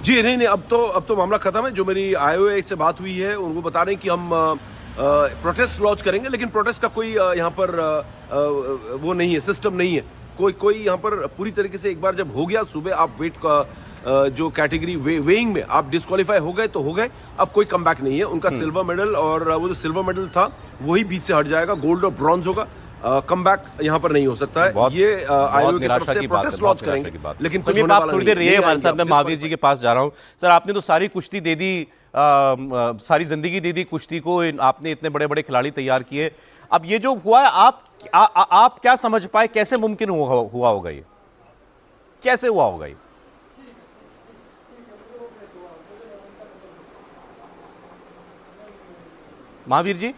जी, नहीं, अब तो मामला खत्म है। जो मेरी आईओए से बात हुई है, उनको बता रहे हैं कि हम प्रोटेस्ट लॉन्च करेंगे, लेकिन प्रोटेस्ट का कोई यहाँ पर वो नहीं है, सिस्टम नहीं है। कोई यहाँ पर पूरी तरीके से एक बार जब हो गया, सुबह आप वेट का जो कैटेगरी वेइंग में आप डिस्क्वालीफाई हो गए तो हो गए, अब कोई कमबैक नहीं है। उनका सिल्वर मेडल, और वो जो सिल्वर मेडल था वही बीच से हट जाएगा, गोल्ड और ब्रॉन्ज होगा। कमबैक यहाँ पर नहीं हो सकता है। ये आयोग की तरफ से प्रोटेस्ट लॉन्च करेंगे, लेकिन कुछ होने वाला नहीं। थोड़ी देर रहिए हमारे साथ, मैं महावीर जी के पास जा रहा हूँ। सर, आपने तो सारी कुश्ती दे दी, सारी जिंदगी दे दी कुश्ती को, आपने इतने बड़े बड़े खिलाड़ी तैयार किए। अब ये जो हुआ है, आप क्या समझ पाए, कैसे मुमकिन हुआ होगा ये, कैसे हुआ होगा ये? महावीर जी।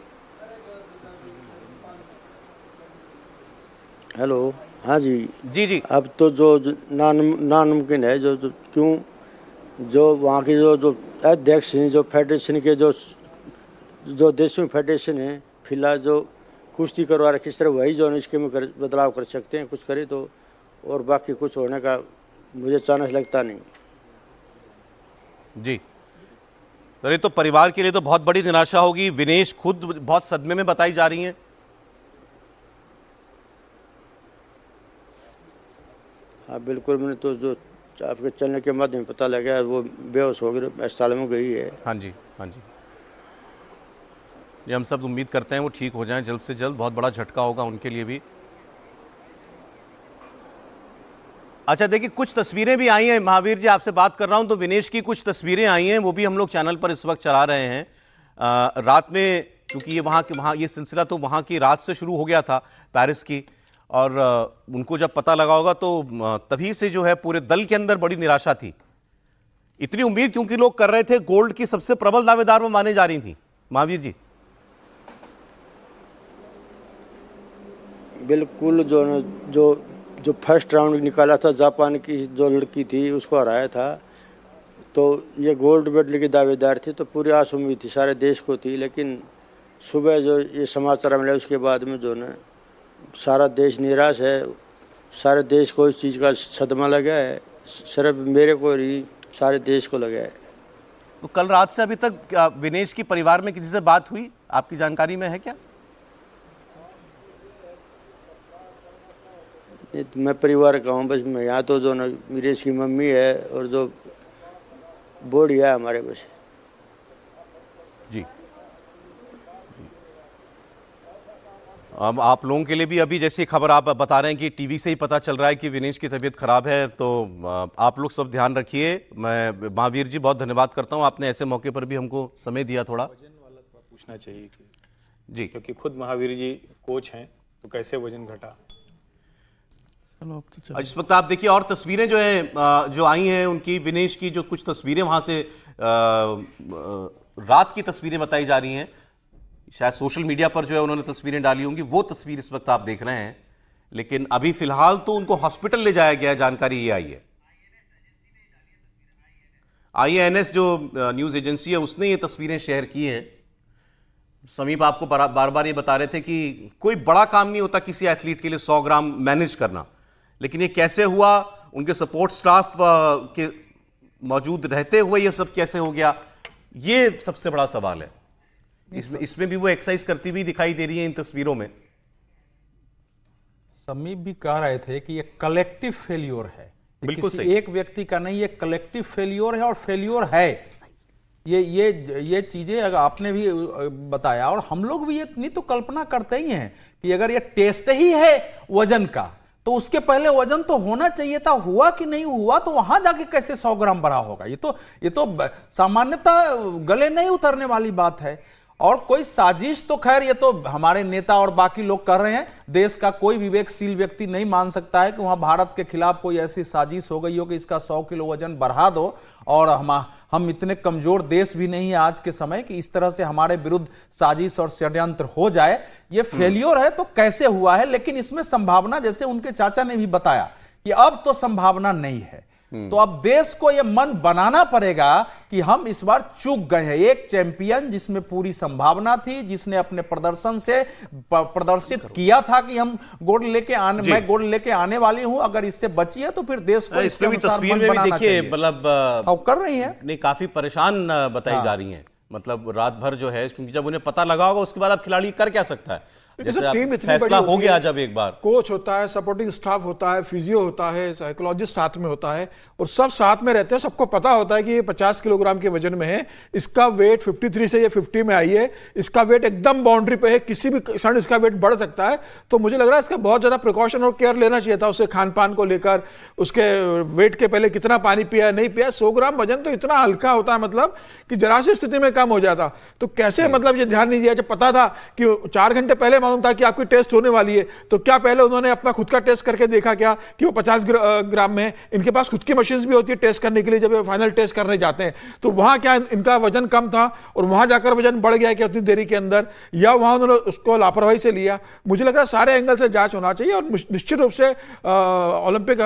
हेलो, हाँ जी जी। अब तो जो नामुमकिन है, जो क्यों, जो वहाँ की जो अध्यक्ष हैं, जो फेडरेशन के जो देशों में फेडरेशन है, फिलहाल जो कुश्ती करवा रहे, किस तरह वही जो इसके में बदलाव कर सकते हैं, कुछ करे तो। और बाकी कुछ होने का मुझे चांस लगता नहीं जी। अरे, तो परिवार के लिए तो बहुत बड़ी निराशा होगी। विनेश खुद बहुत सदमे में बताई जा रही हैं। हाँ बिल्कुल, मैंने तो जो आपके चैनल के माध्यम पता लगा, वो बेहोश हो गए, अस्पताल में गई है। हाँ जी। ये हम सब उम्मीद करते हैं वो ठीक हो जाएं जल्द से जल्द। बहुत बड़ा झटका होगा उनके लिए भी। अच्छा देखिए, कुछ तस्वीरें भी आई हैं महावीर जी, आपसे बात कर रहा हूं तो विनेश की कुछ तस्वीरें आई हैं, वो भी हम लोग चैनल पर इस वक्त चला रहे हैं। रात में, क्योंकि ये वहाँ ये सिलसिला तो वहाँ की रात से शुरू हो गया था, पेरिस की, और उनको जब पता लगा होगा तो तभी से जो है पूरे दल के अंदर बड़ी निराशा थी। इतनी उम्मीद क्योंकि लोग कर रहे थे, गोल्ड की सबसे प्रबल दावेदार वो माने जा रही थी महावीर जी। बिल्कुल जो फर्स्ट राउंड निकाला था, जापान की जो लड़की थी उसको हराया था, तो ये गोल्ड मेडल की दावेदार थी, तो पूरी आस उम्मीद थी, सारे देश को थी। लेकिन सुबह जो ये समाचार मिला उसके बाद में जो ना सारा देश निराश है, सारे देश को इस चीज़ का सदमा लगा है, सिर्फ मेरे को नहीं सारे देश को लगा है। तो कल रात से अभी तक विनेश की परिवार में किसी से बात हुई, आपकी जानकारी में है क्या? मैं परिवार का हूँ बस, मैं यहाँ तो जो ना विनेश की मम्मी है और जो बॉडी है हमारे बस। जी, अब आप लोगों के लिए भी अभी जैसी खबर आप बता रहे हैं कि टीवी से ही पता चल रहा है कि विनेश की तबीयत खराब है, तो आप लोग सब ध्यान रखिए। मैं महावीर जी बहुत धन्यवाद करता हूं, आपने ऐसे मौके पर भी हमको समय दिया थोड़ा। वजन वाला थोड़ा पूछना चाहिए कि जी, क्योंकि खुद महावीर जी कोच हैं, तो कैसे वजन घटा। इस वक्त आप देखिए और तस्वीरें जो है जो आई हैं उनकी, विनेश की जो कुछ तस्वीरें वहां से रात की तस्वीरें बताई जा रही हैं, शायद सोशल मीडिया पर जो है उन्होंने तस्वीरें डाली होंगी, वो तस्वीर इस वक्त आप देख रहे हैं। लेकिन अभी फिलहाल तो उनको हॉस्पिटल ले जाया गया है, जानकारी ये आई है। IANS जो न्यूज एजेंसी है उसने ये तस्वीरें शेयर की हैं। समीप आपको बार बार ये बता रहे थे कि कोई बड़ा काम नहीं होता किसी एथलीट के लिए 100 ग्राम मैनेज करना, लेकिन ये कैसे हुआ, उनके सपोर्ट स्टाफ के मौजूद रहते हुए ये सब कैसे हो गया, ये सबसे बड़ा सवाल है। इसमें भी वो एक्सरसाइज करती हुई दिखाई दे रही है इन तस्वीरों में। समीप भी कह रहे थे कि ये कलेक्टिव फेल्योर है, बिल्कुल किसी सही। एक व्यक्ति का नहीं, ये कलेक्टिव फेल्योर है, और फेल्योर है ये चीजें अगर आपने भी बताया, और हम लोग भी ये नहीं तो कल्पना करते ही हैं कि अगर ये टेस्ट ही है वजन का, तो उसके पहले वजन तो होना चाहिए था। हुआ कि नहीं हुआ, तो वहां जाके कैसे 100 ग्राम बढ़ा होगा? ये तो सामान्यतः गले नहीं उतरने वाली बात है। और कोई साजिश तो खैर ये तो हमारे नेता और बाकी लोग कर रहे हैं। देश का कोई विवेकशील व्यक्ति नहीं मान सकता है कि वहां भारत के खिलाफ कोई ऐसी साजिश हो गई हो कि इसका 100 किलो वजन बढ़ा दो। और हम इतने कमजोर देश भी नहीं है आज के समय कि इस तरह से हमारे विरुद्ध साजिश और षड्यंत्र हो जाए। ये फेल्योर है तो कैसे हुआ है, लेकिन इसमें संभावना, जैसे उनके चाचा ने भी बताया कि अब तो संभावना नहीं है। तो अब देश को यह मन बनाना पड़ेगा कि हम इस बार चूक गए हैं। एक चैंपियन जिसमें पूरी संभावना थी, जिसने अपने प्रदर्शन से प्रदर्शित किया था कि हम गोल्ड लेके आने, मैं गोल्ड लेके आने वाली हूं, अगर इससे बची है तो फिर देश को इसमें भी तस्वीर में भी देखिए, मतलब कर रही है नहीं, काफी परेशान बताई जा रही हैं। मतलब रात भर जो है, क्योंकि जब उन्हें पता लगा होगा उसके बाद अब खिलाड़ी कर क्या सकता है, जैसे टीम इतनी फैसला बड़ी हो गया होती है, जब एक बार कोच होता है, सपोर्टिंग स्टाफ होता है, फिजियो होता है, साइकोलॉजिस्ट साथ में होता है, और सब साथ में रहते हैं। सबको पता होता है कि ये 50 किलोग्राम के वजन में है, इसका वेट 53 से ये 50 में आई है, इसका वेट एकदम बाउंड्री पे है, किसी भी क्षण इसका वेट बढ़ सकता है। तो मुझे लग रहा है इसका बहुत ज्यादा प्रिकॉशन और केयर लेना चाहिए था, उसके खान पान को लेकर, उसके वेट के पहले कितना पानी पिया नहीं पिया। 100 ग्राम वजन तो इतना हल्का होता है, मतलब कि जरा सी स्थिति में कम हो जाता। तो कैसे मतलब ये ध्यान नहीं दिया? जब पता था कि 4 घंटे पहले मालूम था कि आपकी टेस्ट होने वाली है, तो क्या पहले उन्होंने अपना खुद का टेस्ट करके देखा क्या कि वो 50 ग्राम में? इनके पास खुद की मशीन्स भी होती है टेस्ट करने के लिए, जब ये फाइनल टेस्ट करने जाते हैं। तो वहां क्या इनका वजन कम था और वहां जाकर वजन बढ़ गया क्या उतनी देरी के अंदर, या वहां उन्होंने उसको लापरवाही से लिया? मुझे लग रहा है सारे एंगल से जांच होना चाहिए, और निश्चित रूप से ओलंपिक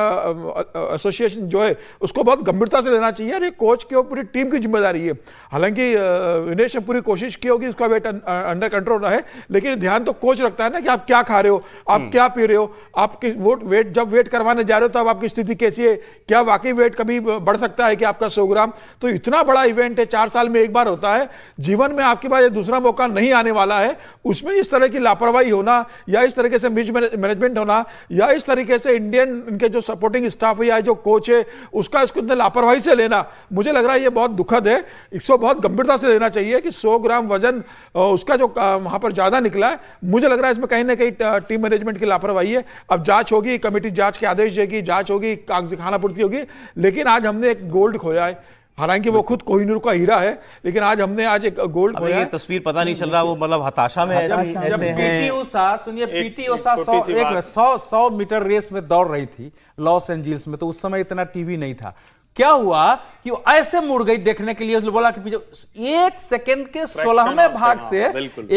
एसोसिएशन जो है उसको बहुत गंभीरता से लेना चाहिए, और ये कोच की और पूरी टीम की जिम्मेदारी है। हालांकि विनेश ने पूरी कोशिश की होगी उसका वेट अंडर कंट्रोल रहे, लेकिन ध्यान तो कोच रखता है ना कि आप क्या खा रहे हो, आप क्या पी रहे हो, आपकी वेट जब वेट करवाने जा रहे हो तो अब आपकी स्थिति कैसी है, क्या वाकई वेट कभी बढ़ सकता है कि आपका 100 ग्राम? तो इतना बड़ा इवेंट है, 4 साल में एक बार होता है, जीवन में आपके पास दूसरा मौका नहीं आने वाला है। उसमें इस तरह की लापरवाही होना, या इस तरीके से मिस मैनेजमेंट होना, या इस तरीके से इंडियन इनके जो सपोर्टिंग स्टाफ है या जो कोच है उसका इसको इतने लापरवाही से लेना, मुझे लग रहा है ये बहुत दुखद है। इसको बहुत गंभीरता से लेना चाहिए कि 100 ग्राम वजन उसका जो वहां पर ज्यादा निकला है। मुझे मुझे लग रहा है इसमें कहीं ना कहीं टीम मैनेजमेंट की लापरवाही है। अब जांच होगी, कमेटी जांच के आदेश देगी, जांच होगी, कागजी खानापूर्ति होगी, लेकिन आज हमने एक गोल्ड खोया है। हालांकि वो खुद कोहिनूर का हीरा है, लेकिन आज हमने एक गोल्ड अब खोया ये है। तस्वीर पता नहीं चल रहा, वो मतलब हताशा में जब ऐसे पीटी हैं। उषा, सुनिए, पीटी उषा छोटी सी बात। 100 मीटर रेस में दौड़ रही थी लॉस एंजल्स में, तो उस समय इतना टीवी नहीं था। क्या हुआ कि वो ऐसे मुड़ गई देखने के लिए, उसने बोला कि पीछे 1 सेकंड के 16वें भाग से,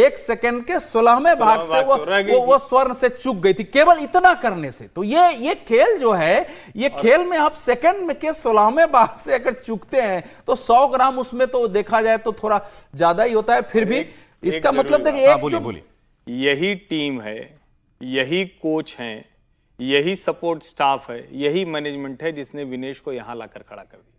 1 सेकंड के 16वें भाग से वो स्वर्ण से चूक गई थी, केवल इतना करने से। तो ये खेल जो है, ये खेल में आप सेकंड में के 16वें भाग से अगर चूकते हैं तो 100 ग्राम उसमें तो देखा जाए तो थोड़ा ज्यादा ही होता है। फिर भी इसका मतलब देखिए, बोलिए। यही टीम है, यही कोच हैं, यही सपोर्ट स्टाफ है, यही मैनेजमेंट है जिसने विनेश को यहां लाकर खड़ा कर दिया।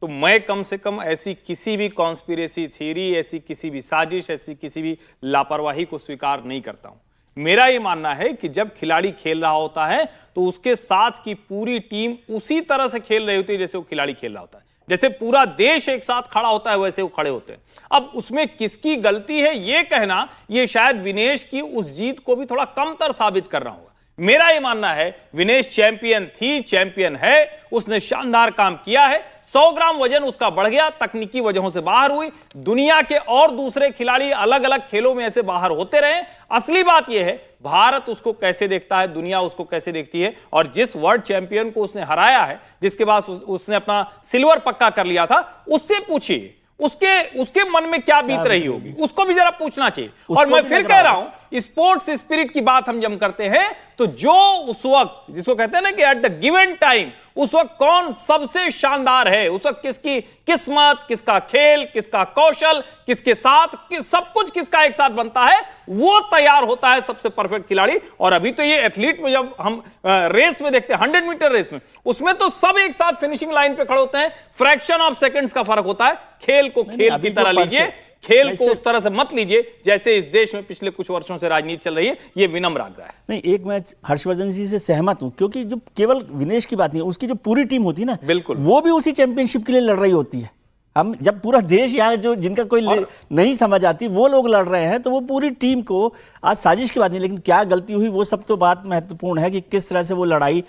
तो मैं कम से कम ऐसी किसी भी कॉन्स्पिरेसी थ्योरी, ऐसी किसी भी साजिश, ऐसी किसी भी लापरवाही को स्वीकार नहीं करता हूं। मेरा यह मानना है कि जब खिलाड़ी खेल रहा होता है तो उसके साथ की पूरी टीम उसी तरह से खेल रही होती है जैसे वो खिलाड़ी खेल रहा होता है। जैसे पूरा देश एक साथ खड़ा होता है वैसे वो खड़े होते हैं। अब उसमें किसकी गलती है यह कहना, यह शायद विनेश की उस जीत को भी थोड़ा कमतर साबित कर रहा होगा। मेरा यह मानना है विनेश चैंपियन थी, चैंपियन है, उसने शानदार काम किया है। 100 ग्राम वजन उसका बढ़ गया, तकनीकी वजहों से बाहर हुई। दुनिया के और दूसरे खिलाड़ी अलग अलग खेलों में ऐसे बाहर होते रहे। असली बात यह है भारत उसको कैसे देखता है, दुनिया उसको कैसे देखती है। और जिस वर्ल्ड चैंपियन को उसने हराया है, जिसके बाद उसने अपना सिल्वर पक्का कर लिया था, उससे पूछिए उसके मन में क्या बीत रही होगी, उसको भी जरा पूछना चाहिए। और मैं फिर कह रहा हूं, स्पोर्ट्स स्पिरिट की बात हम जब करते हैं तो जो उस वक्त, जिसको कहते हैं ना कि एट द गिवन टाइम, उस वक्त कौन सबसे शानदार है, उस वक्त किसकी किस्मत, किसका खेल, किसका कौशल, किसके साथ सब कुछ किसका एक साथ बनता है, वो तैयार होता है सबसे परफेक्ट खिलाड़ी। और अभी तो ये एथलीट में जब हम रेस में देखते हैं, 100 मीटर रेस में, उसमें तो सब एक साथ फिनिशिंग लाइन पे खड़े होते हैं, फ्रैक्शन ऑफ सेकंड्स का फर्क होता है। खेल को खेल की तरह लीजिए, खेल को उस तरह से मत लीजिए जैसे इस देश में पिछले कुछ वर्षों से राजनीति चल रही है। ये विनम्र आग्रह है। नहीं, एक मैं हर्षवर्धन जी से सहमत हूं, क्योंकि जो केवल विनेश की बात नहीं, उसकी जो पूरी टीम होती है ना, बिल्कुल, वो भी उसी चैंपियनशिप के लिए लड़ रही होती है। हम जब पूरा देश यहाँ जो जिनका कोई नहीं समझ आती, वो लोग लड़ रहे हैं, तो वो पूरी टीम को, आज साजिश की बात नहीं, लेकिन क्या गलती हुई वो सब तो बात महत्वपूर्ण है कि किस तरह से वो लड़ाई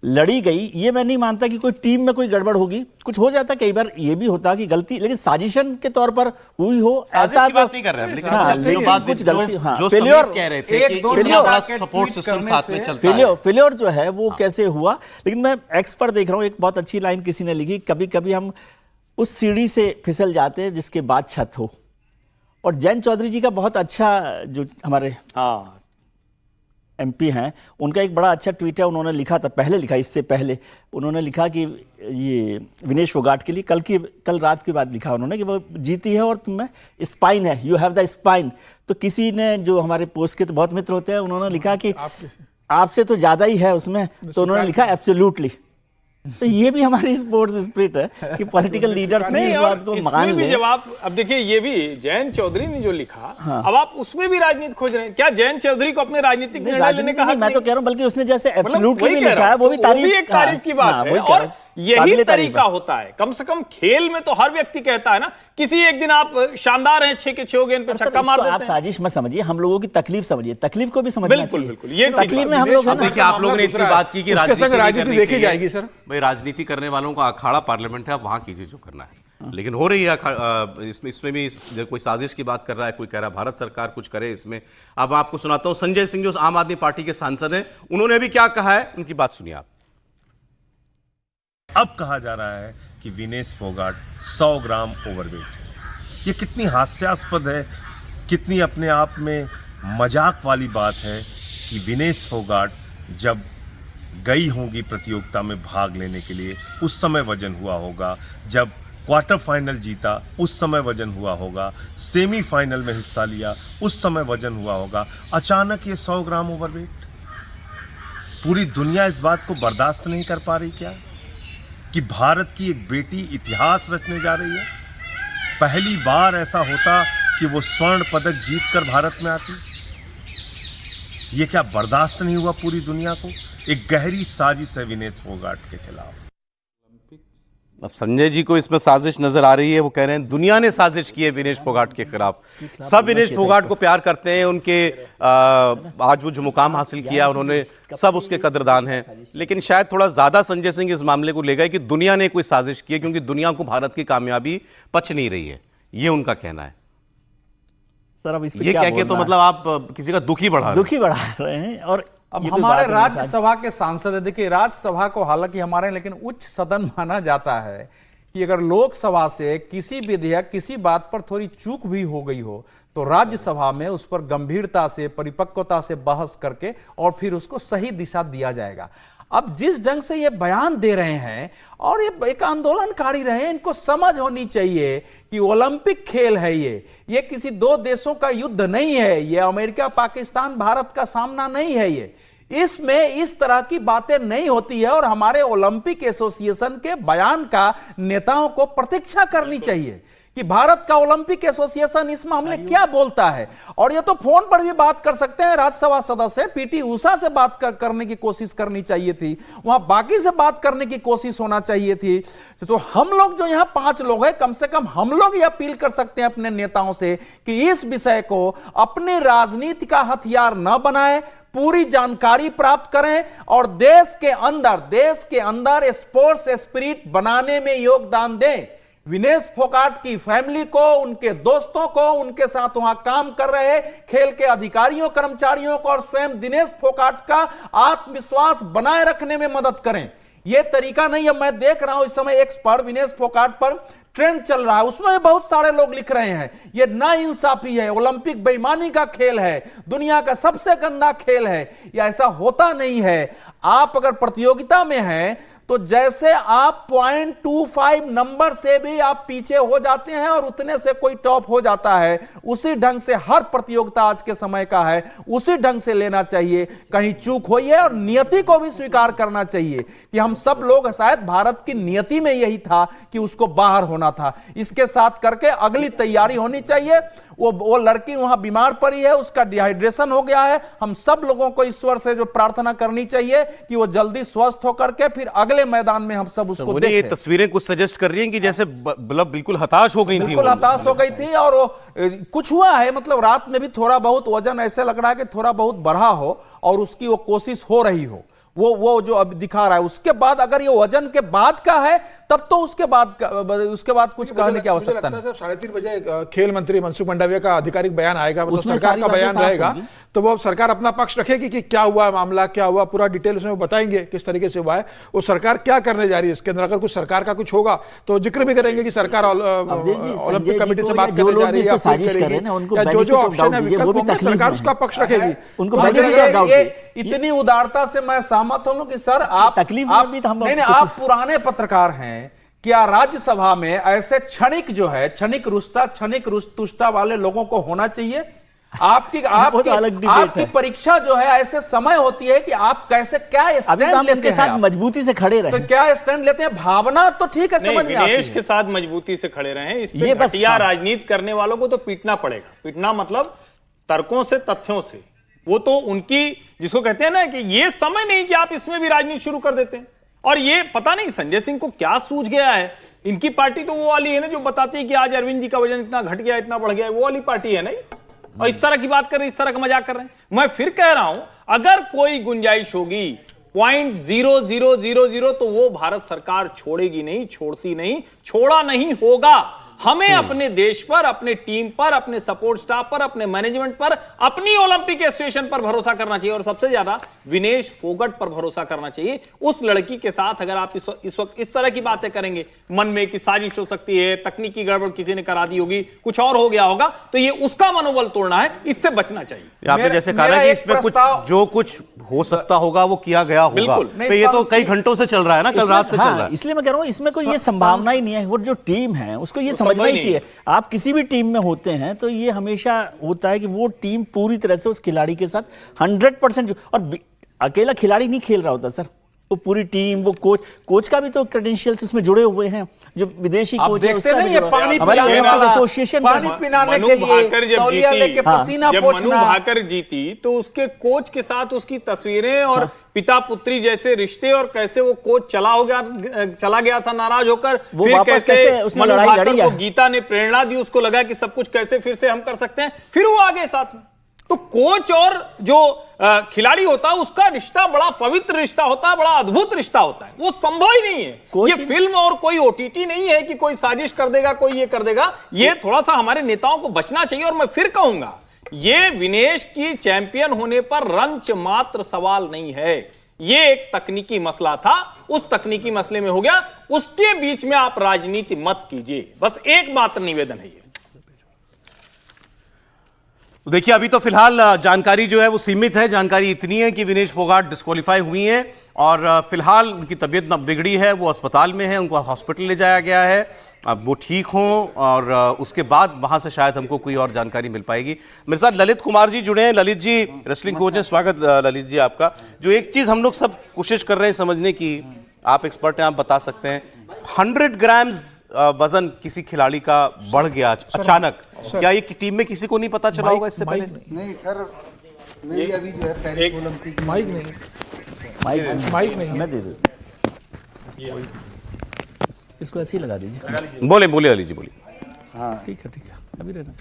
लड़ी गई। ये मैं नहीं मानता कि कोई टीम में कोई गड़बड़ होगी, कुछ हो जाता कई बार, ये भी होता कि गलती, लेकिन साजिशन के तौर पर हुई हो ऐसा की बात नहीं कर रहे हैं, लेकिन हाँ, जो बात कुछ गलती, हाँ, जो फेलियर कह रहे थे कि इतना बड़ा सपोर्ट सिस्टम साथ में चलता है, फेलियर जो है वो कैसे हुआ। लेकिन मैं एक्स पर देख रहा हूँ, एक बहुत अच्छी लाइन किसी ने लिखी, कभी कभी हम उस सीढ़ी से फिसल जाते हैं जिसके बाद छत हो। और जयंत चौधरी जी का बहुत अच्छा, जो हमारे एमपी हैं, उनका एक बड़ा अच्छा ट्वीट है, उन्होंने लिखा था, पहले लिखा, इससे पहले उन्होंने लिखा कि ये विनेश फोगाट के लिए कल रात की बात लिखा उन्होंने कि वो जीती है और तुम्हें स्पाइन है, यू हैव द स्पाइन। तो किसी ने, जो हमारे पोस्ट के तो बहुत मित्र होते हैं, उन्होंने लिखा कि आपसे तो ज्यादा ही है उसमें, तो उन्होंने लिखा एब्सोल्युटली। तो ये भी हमारी स्पोर्ट्स स्पिरिट है कि पॉलिटिकल लीडर्स ने इस बात को मान ले। जब आप, अब देखिए ये भी जयंत चौधरी ने जो लिखा, अब आप उसमें भी राजनीति खोज रहे हैं। क्या जयंत चौधरी को अपने राजनीतिक निर्णय लेने का हक मैं तो कह रहा हूं, बल्कि उसने जैसे एब्सोल्युटली मतलब लिखा है, वो भी एक तारीफ की बात है। और यही तरीका होता है, कम से कम खेल में तो हर व्यक्ति कहता है ना, किसी एक दिन आप शानदार हैं, 6 के 6 गेंद पे छक्का मार देते हैं। आप साजिश मत समझिए, हम लोगों की तकलीफ समझिए, तकलीफ को भी समझना चाहिए। बिल्कुल, ये तकलीफ में हम लोग हैं। देखिए, आप लोगों ने इतनी बात की कि राजनीति देखी जाएगी सर। भाई, राजनीति करने वालों का अखाड़ा पार्लियामेंट है, आप वहां कीजिए जो करना है, लेकिन हो रही है इसमें भी कोई साजिश की बात कर रहा है, कोई कह रहा है भारत सरकार कुछ करे इसमें। अब आपको सुनाता हूं, संजय सिंह जो आम आदमी पार्टी के सांसद हैं, उन्होंने भी क्या कहा है, उनकी बात सुनिए आप। अब कहा जा रहा है कि विनेश फोगाट 100 ग्राम ओवरवेट है। ये कितनी हास्यास्पद है, कितनी अपने आप में मजाक वाली बात है कि विनेश फोगाट जब गई होंगी प्रतियोगिता में भाग लेने के लिए, उस समय वजन हुआ होगा, जब क्वार्टर फाइनल जीता उस समय वजन हुआ होगा, सेमीफाइनल में हिस्सा लिया उस समय वजन हुआ होगा, अचानक ये 100 ग्राम ओवरवेट। पूरी दुनिया इस बात को बर्दाश्त नहीं कर पा रही क्या कि भारत की एक बेटी इतिहास रचने जा रही है। पहली बार ऐसा होता कि वो स्वर्ण पदक जीतकर भारत में आती। ये क्या बर्दाश्त नहीं हुआ पूरी दुनिया को? एक गहरी साजिश है विनेश फोगाट के खिलाफ। अब संजय जी को इसमें साजिश नजर आ रही है। वो कह रहे हैं दुनिया ने साजिश की है विनेश फोगाट के खिलाफ। सब विनेश फोगाट को प्यार करते हैं, उनके आज वो जो मुकाम हासिल किया उन्होंने, सब उसके कदरदान हैं। लेकिन शायद थोड़ा ज्यादा संजय सिंह इस मामले को ले गए कि दुनिया ने कोई साजिश की है, क्योंकि दुनिया को भारत की कामयाबी पच नहीं रही है, ये उनका कहना है। सर अब इस पे ये क्या कह के तो बोलना है? मतलब आप किसी का दुखी बढ़ा रहे हैं। और अब ये कोई हमारे बात नहीं राज्यसभा के सांसद है, देखिए राज्यसभा को हालांकि हमारे लेकिन उच्च सदन माना जाता है कि अगर लोकसभा से किसी विधेयक किसी बात पर थोड़ी चूक भी हो गई हो तो राज्यसभा में उस पर गंभीरता से परिपक्वता से बहस करके और फिर उसको सही दिशा दिया जाएगा। अब जिस ढंग से ये बयान दे रहे हैं और ये एक आंदोलनकारी रहे हैं, इनको समझ होनी चाहिए कि ओलंपिक खेल है, ये किसी दो देशों का युद्ध नहीं है, ये अमेरिका पाकिस्तान भारत का सामना नहीं है, ये इसमें इस तरह की बातें नहीं होती है। और हमारे ओलंपिक एसोसिएशन के बयान का नेताओं को प्रतीक्षा करनी चाहिए कि भारत का ओलंपिक एसोसिएशन इस मामले क्या बोलता है। और ये तो फोन पर भी बात कर सकते हैं, राज्यसभा सदस्य पीटी उषा से बात करने की कोशिश करनी चाहिए थी, वहां बाकी से बात करने की कोशिश होना चाहिए थी। तो हम लोग जो यहां 5 लोग हैं, कम से कम हम लोग ये अपील कर सकते हैं अपने नेताओं से कि इस विषय को अपनी राजनीति का हथियार न बनाएं, पूरी जानकारी प्राप्त करें और देश के अंदर स्पोर्ट्स स्पिरिट बनाने में योगदान दें। विनेश फोगाट की फैमिली को, उनके दोस्तों को, उनके साथ वहां काम कर रहे खेल के अधिकारियों कर्मचारियों को और स्वयं दिनेश फोगाट का आत्मविश्वास बनाए रखने में मदद करें। यह तरीका नहीं है। मैं देख रहा हूं इस समय एक पर विनेश फोगाट पर ट्रेंड चल रहा है, उसमें बहुत सारे लोग लिख रहे हैं यह नाइंसाफी है, ओलंपिक बेईमानी का खेल है, दुनिया का सबसे गंदा खेल है। यह ऐसा होता नहीं है। आप अगर प्रतियोगिता में हैं तो जैसे आप 0.25 नंबर से भी आप पीछे हो जाते हैं और उतने से कोई टॉप हो जाता है, उसी ढंग से हर प्रतियोगिता आज के समय का है, उसी ढंग से लेना चाहिए। कहीं चूक हुई है और नियति को भी स्वीकार करना चाहिए कि हम सब लोग, शायद भारत की नियति में यही था कि उसको बाहर होना था। इसके साथ करके अगली तैयारी होनी चाहिए। वो लड़की वहां बीमार पड़ी है, उसका डिहाइड्रेशन हो गया है। हम सब लोगों को ईश्वर से जो प्रार्थना करनी चाहिए कि वो जल्दी स्वस्थ होकर के फिर अगले मैदान में हम सब उसको देखें। ये तस्वीरें कुछ सजेस्ट कर रही हैं कि जैसे मतलब बिल्कुल हताश हो गई थी, बिल्कुल हताश हो गई थी। और कुछ हुआ है, मतलब रात में भी थोड़ा बहुत वजन ऐसे लग रहा है कि थोड़ा बहुत बढ़ा हो और उसकी वो कोशिश हो रही हो, वो जो अब दिखा रहा है। उसके बाद अगर ये वजन के बाद का है तब तो उसके बाद कुछ कहने की आवश्यकता नहीं। 3:30 बजे खेल मंत्री मनसुख मंडाविया का आधिकारिक बयान आएगा, मतलब सरकार का बयान रहेगा, तो वो सरकार अपना पक्ष रखेगी कि क्या हुआ मामला, क्या हुआ, पूरा डिटेल उसमें बताएंगे किस तरीके से हुआ है, वो सरकार क्या करने जा रही है इसके अंदर। अगर कुछ सरकार का कुछ होगा तो जिक्र भी करेंगे कि सरकार ओलंपिक कमेटी से बात करने जा रही है, जो ऑप्शन है विकल्प होंगे, सरकार उसका पक्ष रखेगी। इतनी उदारता से मैं सहमत हूं कि सर आप पुराने पत्रकार हैं, क्या राज्यसभा में ऐसे क्षणिक रुष्टता वाले लोगों को होना चाहिए? आपकी परीक्षा जो है ऐसे समय होती है कि आप कैसे क्या स्टैंड लेते हैं, साथ मजबूती से खड़े रहे, तो क्या स्टैंड लेते हैं? भावना तो ठीक है, समझ में आती है, विनेश के साथ मजबूती से खड़े रहे। इस पे घटिया राजनीति करने वालों को तो पीटना पड़ेगा। पीटना मतलब तर्कों से, तथ्यों से। वो तो उनकी, जिसको कहते हैं ना कि ये समय नहीं कि आप इसमें भी राजनीति शुरू कर देते हैं। और ये पता नहीं संजय सिंह को क्या सूझ गया है। इनकी पार्टी तो वो वाली है ना जो बताती है कि आज अरविंद जी का वजन इतना घट गया, इतना बढ़ गया, वो वाली पार्टी है नहीं। और इस तरह की बात कर रहे हैं, इस तरह का मजाक कर रहे हैं। मैं फिर कह रहा हूं, अगर कोई गुंजाइश होगी 0.0000 तो वो भारत सरकार छोड़ेगी नहीं, छोड़ती नहीं, छोड़ा नहीं होगा। हमें अपने देश पर, अपने टीम पर, अपने सपोर्ट स्टाफ पर, अपने मैनेजमेंट पर, अपनी ओलंपिक एसोसिएशन पर भरोसा करना चाहिए। और सबसे ज्यादा विनेश फोगाट पर भरोसा करना चाहिए। उस लड़की के साथ अगर आप इस वक्त इस तरह की बातें करेंगे मन में कि साजिश हो सकती है, तकनीकी गड़बड़ किसी ने करा दी होगी, कुछ और हो गया होगा, तो ये उसका मनोबल तोड़ना है, इससे बचना चाहिए। आपने जैसे कहा कि इसमें जो कुछ हो सकता होगा वो किया गया होगा, तो ये तो कई घंटों से चल रहा है ना, कल रात से चल रहा है। इसलिए मैं कह रहा हूं इसमें कोई ये संभावना ही नहीं है। वो जो टीम है उसको ये समझना ही चाहिए। आप किसी भी टीम में होते हैं तो ये हमेशा होता है कि वो टीम पूरी तरह से उस खिलाड़ी के साथ 100%, और अकेला खिलाड़ी नहीं खेल रहा होता सर, वो पूरी टीम, वो कोच का भी तो क्रेडेंशियल्स इसमें जुड़े हुए हैं, जो विदेशी आप कोच है देखते उसका नहीं भी ये जुड़ा- पानी हमारे पिलाने ओलंपिक वाला, एसोसिएशन पानी का- पिलाने मनु के लिए भाकर जब तौलिया जीती, लेके पसीना जब मनु पोंछना। भाकर जीती तो उसके कोच के साथ उसकी तस्वीरें और पिता पुत्री जैसे रिश्ते, और कैसे वो कोच चला गया था नाराज होकर, वो फिर वापस कैसे उसने मनु लड़ाई भाकर लड़ी को है। गीता ने प्रेरणा दी, उसको लगा कि सब कुछ कैसे फिर से हम कर सकते हैं, फिर वो आगे साथ में। तो कोच और जो खिलाड़ी होता है उसका रिश्ता बड़ा पवित्र रिश्ता होता है, बड़ा अद्भुत रिश्ता होता है, वो संभव ही नहीं है। ये फिल्म और कोई ओटीटी नहीं है कि कोई साजिश कर देगा, कोई ये कर देगा। ये थोड़ा सा हमारे नेताओं को बचना चाहिए। और मैं फिर कहूंगा, ये विनेश की चैंपियन होने पर रंच मात्र सवाल नहीं है, ये एक तकनीकी मसला था, उस तकनीकी मसले में हो गया, उसके बीच में आप राजनीति मत कीजिए, बस एक मात्र निवेदन है ये। देखिए, अभी तो फिलहाल जानकारी जो है वो सीमित है। जानकारी इतनी है कि विनेश फोगाट डिस्क्वालीफाई हुई हैं और फिलहाल उनकी तबीयत न बिगड़ी है, वो अस्पताल में है, उनको हॉस्पिटल ले जाया गया है, अब वो ठीक हों और उसके बाद वहां से शायद हमको कोई और जानकारी मिल पाएगी। मेरे साथ ललित कुमार जी जुड़े हैं। ललित जी रेसलिंग कोच हैं, स्वागत ललित जी आपका। जो एक चीज हम लोग सब कोशिश कर रहे हैं समझने की, आप एक्सपर्ट हैं, आप बता सकते हैं, 100 ग्राम्स वजन किसी खिलाड़ी का बढ़ गया अचानक, क्या ये टीम में किसी को नहीं पता चला होगा इससे पहले? नहीं सर, मेरी अभी जो है पेरिस ओलंपिक माइक नहीं, माइक नहीं, मैं दे दूं, इसको ऐसे ही लगा दीजिए। बोले अली जी बोलिए। हाँ ठीक है अभी रहना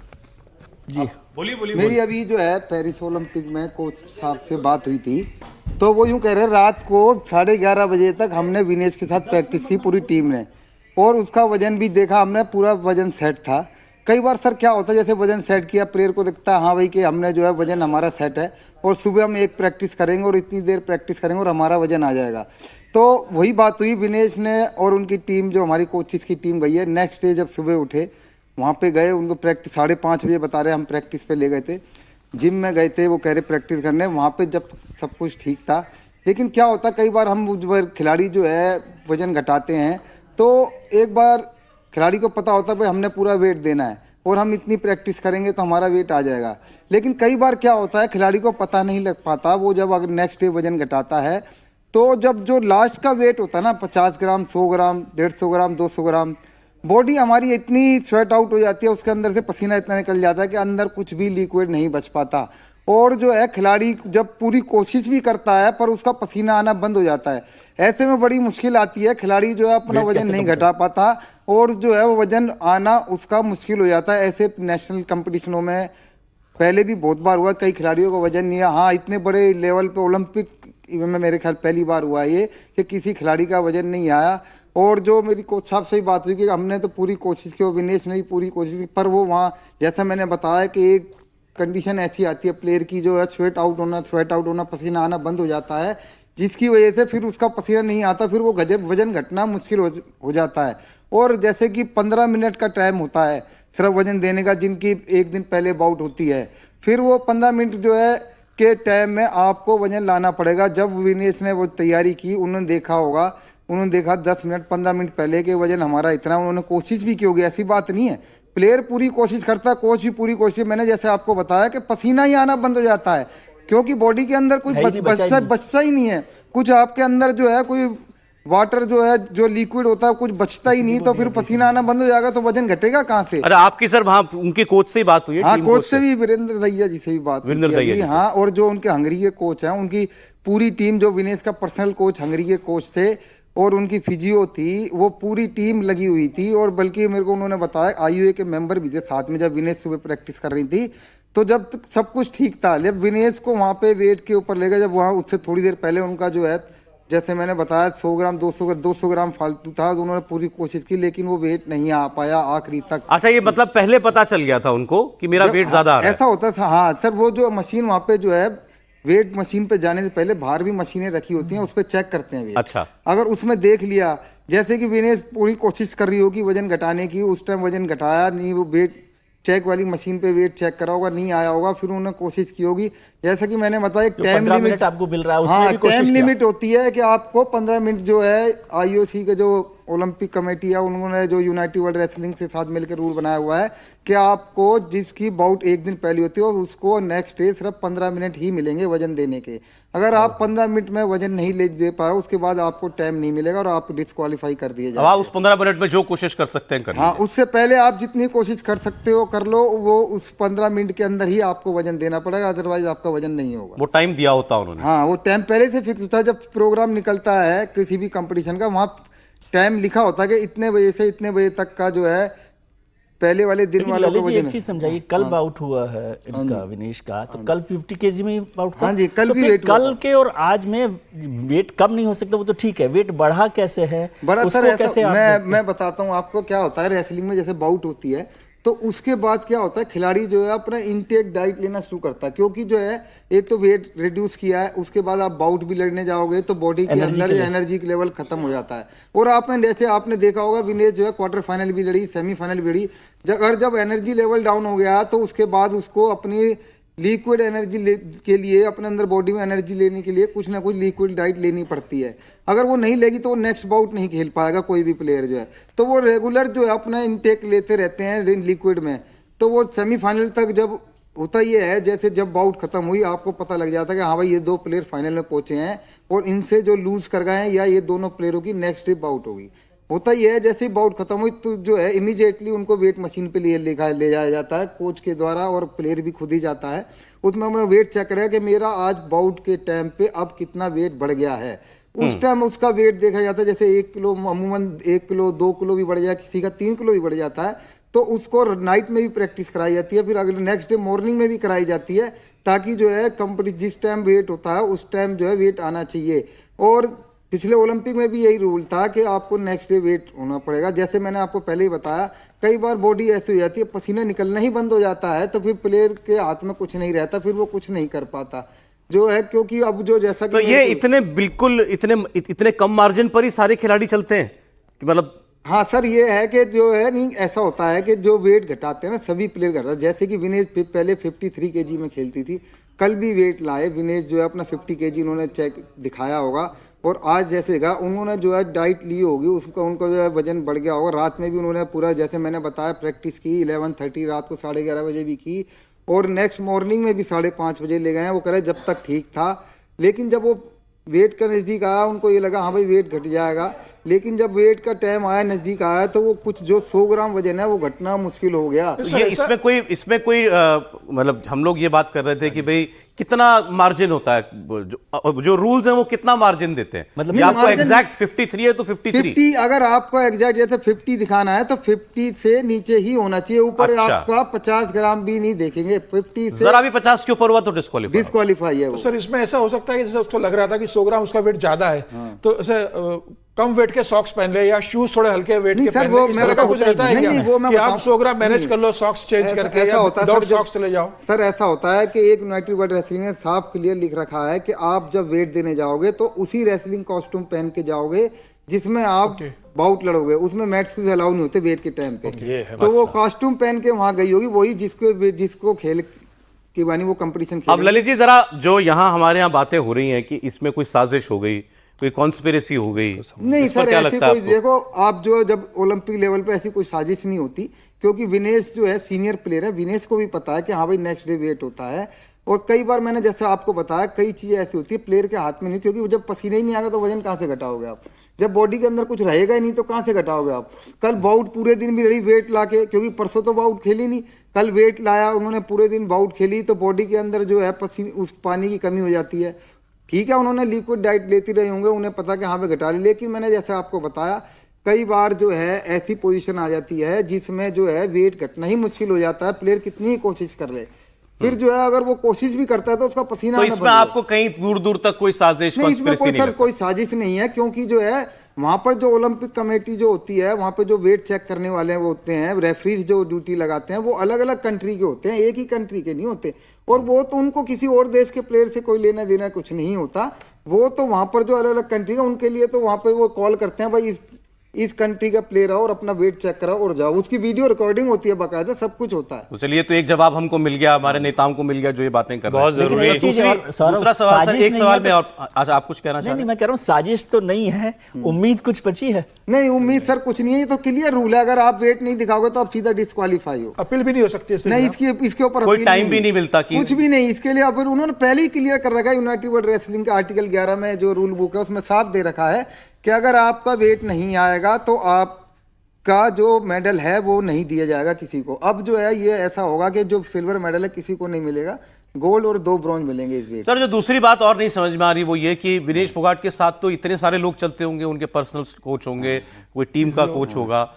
जी, बोलिए। मेरी अभी जो है पेरिस ओलंपिक में कोच साहब से बात हुई थी, तो वो यूं कह रहे रात को 11:30 बजे तक हमने विनेश के साथ प्रैक्टिस की पूरी टीम ने, और उसका वजन भी देखा हमने, पूरा वजन सेट था। कई बार सर क्या होता है, जैसे वजन सेट किया, प्लेयर को लगता है हाँ भाई कि हमने जो है वजन हमारा सेट है, और सुबह हम एक प्रैक्टिस करेंगे और इतनी देर प्रैक्टिस करेंगे और हमारा वजन आ जाएगा। तो वही बात हुई, विनेश ने और उनकी टीम, जो हमारी कोचिस की टीम गई है, नेक्स्ट डे जब सुबह उठे वहाँ पे गए, उनको प्रैक्टिस 5:30 बजे बता रहे हम प्रैक्टिस पे ले गए थे, जिम में गए थे, वो कह रहे प्रैक्टिस करने। वहाँ पे जब सब कुछ ठीक था, लेकिन क्या होता कई बार हम खिलाड़ी जो है वजन घटाते हैं, तो एक बार खिलाड़ी को पता होता है भाई हमने पूरा वेट देना है और हम इतनी प्रैक्टिस करेंगे तो हमारा वेट आ जाएगा। लेकिन कई बार क्या होता है खिलाड़ी को पता नहीं लग पाता, वो जब अगर नेक्स्ट डे वजन घटाता है तो जब जो लास्ट का वेट होता है ना 50 ग्राम, 100 ग्राम, 150 ग्राम, 200 ग्राम, बॉडी हमारी इतनी स्वेट आउट हो जाती है, उसके अंदर से पसीना इतना निकल जाता है कि अंदर कुछ भी लिक्विड नहीं बच पाता। और जो है खिलाड़ी जब पूरी कोशिश भी करता है पर उसका पसीना आना बंद हो जाता है, ऐसे में बड़ी मुश्किल आती है, खिलाड़ी जो है अपना वजन नहीं घटा पाता और जो है वो वजन आना उसका मुश्किल हो जाता है। ऐसे नेशनल कंपटीशनों में पहले भी बहुत बार हुआ, कई खिलाड़ियों का वजन नहीं है। हाँ, इतने बड़े लेवल पे ओलंपिक में मेरे ख्याल पहली बार हुआ ये कि किसी खिलाड़ी का वजन नहीं आया। और जो मेरी कोच साहब से ही बात हुई कि हमने तो पूरी कोशिश की और विनेश ने भी पूरी कोशिश की, पर वो वहाँ जैसा मैंने बताया कि एक कंडीशन ऐसी आती है प्लेयर की, जो है स्वेट आउट होना, पसीना आना बंद हो जाता है, जिसकी वजह से फिर उसका पसीना नहीं आता, फिर वो वजन घटना मुश्किल हो जाता है। और जैसे कि 15 मिनट का टाइम होता है सिर्फ वजन देने का, जिनकी एक दिन पहले बाउट होती है, फिर वो 15 मिनट जो है के टाइम में आपको वजन लाना पड़ेगा। जब विनेश ने वो तैयारी की, उन्होंने देखा 10 मिनट 15 मिनट पहले के वजन हमारा इतना, उन्होंने कोशिश भी की होगी, ऐसी बात नहीं है, प्लेयर पूरी कोशिश करता है, कोच भी पूरी कोशिश। मैंने जैसे आपको बताया कि पसीना ही आना बंद हो जाता है, क्योंकि बॉडी के अंदर कोई बचता ही नहीं है, कुछ आपके अंदर जो है कोई वाटर जो है, जो लिक्विड होता है, कुछ बचता ही नहीं, तो फिर पसीना आना बंद हो जाएगा तो वजन घटेगा कहाँ से। अरे आपकी सर वहाँ उनके कोच से ही बात हुई है? हाँ, कोच से भी, वीरेंद्र दहिया जी से भी बात हुई है। हाँ, और जो उनके हंगरी के कोच हैं, उनकी पूरी टीम, जो विनेश का पर्सनल कोच हंगरी के कोच थे और उनकी फिजियो थी, वो पूरी टीम लगी हुई थी। और बल्कि मेरे को उन्होंने बताया IOA के मेंबर भी थे साथ में, जब विनेश सुबह प्रैक्टिस कर रही थी, तो जब तक सब कुछ ठीक था, जब विनेश को वहाँ पे वेट के ऊपर ले गए, जब वहाँ उससे थोड़ी देर पहले उनका जो है, जैसे मैंने बताया 100 ग्राम 200 ग्राम फालतू था, तो उन्होंने पूरी कोशिश की, लेकिन वो वेट नहीं आ पाया आखिरी तक। अच्छा, ये मतलब पहले पता चल गया था उनको कि मेरा वेट ज्यादा आ रहा है? ऐसा होता था। हाँ सर, वो जो मशीन वहाँ पे जो है, वेट मशीन पे जाने से पहले बाहर भी मशीनें रखी होती हैं, उस पर चेक करते हैं वेट। अच्छा, अगर उसमें देख लिया, जैसे कि विनेश पूरी कोशिश कर रही होगी वजन घटाने की, उस टाइम वजन घटाया नहीं, वो वेट चेक वाली मशीन पे वेट चेक करा होगा, नहीं आया होगा, फिर उन्होंने कोशिश की होगी, जैसा कि मैंने बताया एक टाइम लिमिट आपको मिल रहा है, उसमें हाँ, भी कोशिश टाइम लिमिट होती है कि आपको 15 मिनट जो है IOC के जो ओलंपिक कमेटी है उन्होंने जो यूनाइटेड वर्ल्ड रेसलिंग से साथ मिलकर रूल बनाया हुआ है कि आपको जिसकी बाउट एक दिन पहले होती है उसको नेक्स्ट डे सिर्फ 15 मिनट ही मिलेंगे वजन देने के। अगर आप 15 मिनट में वजन नहीं ले दे पाए उसके बाद आपको टाइम नहीं मिलेगा और आप डिस्क्वालीफाई कर दिए अब जाएंगे। आप उस 15 मिनट में जो कोशिश कर सकते हैं कर हाँ, लीजिए। उससे पहले आप जितनी कोशिश कर सकते हो कर लो, वो उस 15 मिनट के अंदर ही आपको वजन देना पड़ेगा, अदरवाइज आपका वजन नहीं होगा। वो टाइम दिया होता उन्होंने। हाँ, वो टाइम पहले से फिक्स होता है। जब प्रोग्राम निकलता है किसी भी कंपटीशन का वहाँ टाइम लिखा होता है कि इतने बजे से इतने बजे तक का जो है पहले वाले दिन लेकिन वालों का ललित जी वजन एक है। चीज समझाइए, कल बाउट हुआ है इनका विनेश का, तो कल 50 केजी में बाउट था। हाँ जी, कल तो भी फिर वेट हुआ कल था। के और आज में वेट कम नहीं हो सकता, वो तो ठीक है, वेट बढ़ा कैसे है बड़ा उसको सर कैसे ऐसा आप देखते हैं? मैं बताता हूँ आपको क्या होता है रेसलिंग में। जैसे बाउट होती है तो उसके बाद क्या होता है, खिलाड़ी जो है अपना इनटेक डाइट लेना शुरू करता है, क्योंकि जो है एक तो वेट रिड्यूस किया है, उसके बाद आप बाउट भी लड़ने जाओगे तो बॉडी के अंदर एनर्जी के लेवल खत्म हो जाता है। और आपने देखा होगा विनेश जो है क्वार्टर फाइनल भी लड़ी, सेमीफाइनल भी लड़ी। अगर जब एनर्जी लेवल डाउन हो गया तो उसके बाद उसको अपनी लिक्विड एनर्जी के लिए अपने अंदर बॉडी में एनर्जी लेने के लिए कुछ ना कुछ लिक्विड डाइट लेनी पड़ती है। अगर वो नहीं लेगी तो वो नेक्स्ट बाउट नहीं खेल पाएगा कोई भी प्लेयर जो है। तो वो रेगुलर जो है अपना इनटेक लेते रहते हैं लिक्विड में, तो वो सेमीफाइनल तक जब होता ये है, जैसे जब बाउट खत्म हुई आपको पता लग जाता है कि हाँ भाई ये 2 प्लेयर फाइनल में पहुंचे हैं और इनसे जो लूज कर गए हैं या ये दोनों प्लेयरों की नेक्स्ट डे बाउट होगी। होता ये है जैसे ही बाउट खत्म हुई तो जो है इमीडिएटली उनको वेट मशीन पे ले जाया जाता है कोच के द्वारा, और प्लेयर भी खुद ही जाता है उसमें अपना वेट चेक करेगा कि मेरा आज बाउट के टाइम पे अब कितना वेट बढ़ गया है। उस टाइम उसका वेट देखा जाता है, जैसे 1 किलो अमूमन 1 किलो 2 किलो भी बढ़ जाए, किसी का 3 किलो भी बढ़ जाता है, तो उसको नाइट में भी प्रैक्टिस कराई जाती है, फिर अगले नेक्स्ट डे मॉर्निंग में भी कराई जाती है, ताकि जो है कंपनी जिस टाइम वेट होता है उस टाइम जो है वेट आना चाहिए। और पिछले ओलंपिक में भी यही रूल था कि आपको नेक्स्ट डे वेट होना पड़ेगा। जैसे मैंने आपको पहले ही बताया, कई बार बॉडी ऐसी हो जाती है पसीना निकलना ही बंद हो जाता है, तो फिर प्लेयर के हाथ में कुछ नहीं रहता, फिर वो कुछ नहीं कर पाता जो है, क्योंकि अब जो जैसा कि तो ये इतने कम मार्जिन पर ही सारे खिलाड़ी चलते हैं कि मतलब। हाँ सर, ये है कि जो है नहीं ऐसा होता है कि जो वेट घटाते हैं ना सभी प्लेयर घटाते हैं। जैसे कि विनेश पहले 53 केजी में खेलती थी, कल भी वेट लाए विनेश जो है अपना 50 केजी उन्होंने चेक दिखाया होगा, और आज जैसे उन्होंने जो है डाइट ली होगी उसका उनका जो है वजन बढ़ गया होगा। रात में भी उन्होंने पूरा जैसे मैंने बताया प्रैक्टिस की 11:30 रात को 11:30 बजे भी की, और नेक्स्ट मॉर्निंग में भी 5:30 बजे ले गए हैं। वो कह रहे जब तक ठीक था, लेकिन जब वो वेट का नज़दीक आया उनको ये लगा हाँ भाई वेट घट जाएगा, लेकिन जब वेट का टाइम आया नज़दीक आया तो वो कुछ जो 100 ग्राम वजन है वो घटना मुश्किल हो गया। ये इसमें कोई मतलब हम लोग ये बात कर रहे थे कि भाई कितना मार्जिन होता है, जो रूल्स हैं वो कितना मार्जिन देते हैं, मतलब आपको एग्जैक्ट 53 है तो 53 अगर आपको एग्जैक्ट जैसे 50 दिखाना है तो 50 से नीचे ही होना चाहिए, ऊपर अच्छा। आपका 50 ग्राम भी नहीं देखेंगे। 50 से जरा भी 50 के ऊपर हुआ तो डिस्क्वालीफाई है वो। सर इसमें ऐसा हो सकता है कि जैसे उसको लग रहा था कि 100 ग्राम उसका वेट ज्यादा है, तो ऐसे कम वेट के सॉक्स पहन ले या शूज थोड़े हल्के वेट के पहन ले, इस तरह का कुछ रहता है क्या? नहीं, वो मैं कि आप बताऊं। 100 ग्राम मैनेज कर लो सॉक्स चेंज करके, या विदाउट सॉक्स चले जाओ। सर ऐसा होता है कि एक यूनाइटेड वर्ल्ड रेसलिंग में साफ क्लियर लिख रखा है कि आप जब वेट देने जाओगे तो उसी रेसलिंग कॉस्ट्यूम पहन के जाओगे जिसमें आप बाउट लड़ोगे, उसमें मैट शूज अलाउ नहीं होते वेट के टाइम पे। तो वो कॉस्ट्यूम पहन के वहां गई होगी, वही जिसको खेल की बानी वो कंपटीशन। अब ललित जी जरा जो यहाँ हमारे यहाँ बातें हो रही हैं कि इसमें कोई साजिश हो गई, कोई कॉन्स्पिरेसी हो गई, नहीं सर ऐसी कोई, देखो आप जो जब ओलंपिक लेवल पे ऐसी कोई साजिश नहीं होती, क्योंकि विनेश जो है सीनियर प्लेयर है, विनेश को भी पता है कि हाँ भाई नेक्स्ट डे वेट होता है। और कई बार मैंने जैसे आपको बताया कई चीज़ें ऐसी होती है प्लेयर के हाथ में नहीं, क्योंकि जब पसीना ही नहीं आएगा तो वजन कहाँ से घटाओगे आप, जब बॉडी के अंदर कुछ रहेगा ही नहीं तो कहाँ से घटाओगे आप। कल बाउट पूरे दिन भी लड़ी वेट ला के, क्योंकि परसों तो बाउट खेली नहीं, कल वेट लाया उन्होंने पूरे दिन बाउट खेली, तो बॉडी के अंदर जो है पसीने उस पानी की कमी हो जाती है। ठीक है उन्होंने लिक्विड डाइट लेती रहे होंगे, उन्हें पता कि हाँ पे घटा ली, लेकिन मैंने जैसे आपको बताया कई बार जो है ऐसी पोजीशन आ जाती है जिसमें जो है वेट घटना ही मुश्किल हो जाता है, प्लेयर कितनी ही कोशिश कर ले, फिर जो है अगर वो कोशिश भी करता है तो उसका पसीना तो इसमें आपको कहीं दूर दूर तक कोई साजिश नहीं, इसमें कोई साजिश नहीं है, क्योंकि जो है वहाँ पर जो ओलंपिक कमेटी जो होती है वहाँ पर जो वेट चेक करने वाले हैं वो होते हैं, रेफरीज जो ड्यूटी लगाते हैं वो अलग अलग कंट्री के होते हैं, एक ही कंट्री के नहीं होते, और वो तो उनको किसी और देश के प्लेयर से कोई लेना देना कुछ नहीं होता। वो तो वहाँ पर जो अलग अलग कंट्री है उनके लिए तो वहाँ पर वो कॉल करते हैं भाई इस इस कंट्री का प्लेयर आओ और अपना वेट चेक कराओ और जाओ। उसकी वीडियो रिकॉर्डिंग होती है, बाकायदा सब कुछ होता है। तो चलिए, तो एक जवाब हमको मिल गया, हमारे नेताओं को मिल गया जो ये बातें कर रहे हैं। बहुत जरूरी है। दूसरा सवाल सर, एक सवाल में और अच्छा आप कुछ कहना चाह रहे नहीं, मैं कह रहा हूँ साजिश तो नहीं है, उम्मीद कुछ बची है। नहीं, उम्मीद सर कुछ नहीं है, ये तो क्लियर रूल है। अगर आप वेट नहीं दिखाओगे तो आप सीधा डिस्क्वालीफाई हो। अपील भी नहीं हो सकती इससे। नहीं, इसके ऊपर कोई अपील टाइम भी नहीं मिलता कि कुछ भी नहीं इसके लिए। फिर उन्होंने पहले ही क्लियर कर रखा है, यूनाइटेड वर्ल्ड रेसलिंग का आर्टिकल 11 में जो रूल बुक है उसमें साफ दे रखा है कि अगर आपका वेट नहीं आएगा तो आपका जो मेडल है वो नहीं दिया जाएगा किसी को। अब जो है ये ऐसा होगा कि जो सिल्वर मेडल है किसी को नहीं मिलेगा, गोल्ड और 2 ब्रॉन्ज मिलेंगे इस वेट। सर, जो दूसरी बात और नहीं समझ में आ रही वो ये कि विनेश फोगाट के साथ तो इतने सारे लोग चलते होंगे, उनके पर्सनल कोच होंगे, कोई टीम का कोच होगा,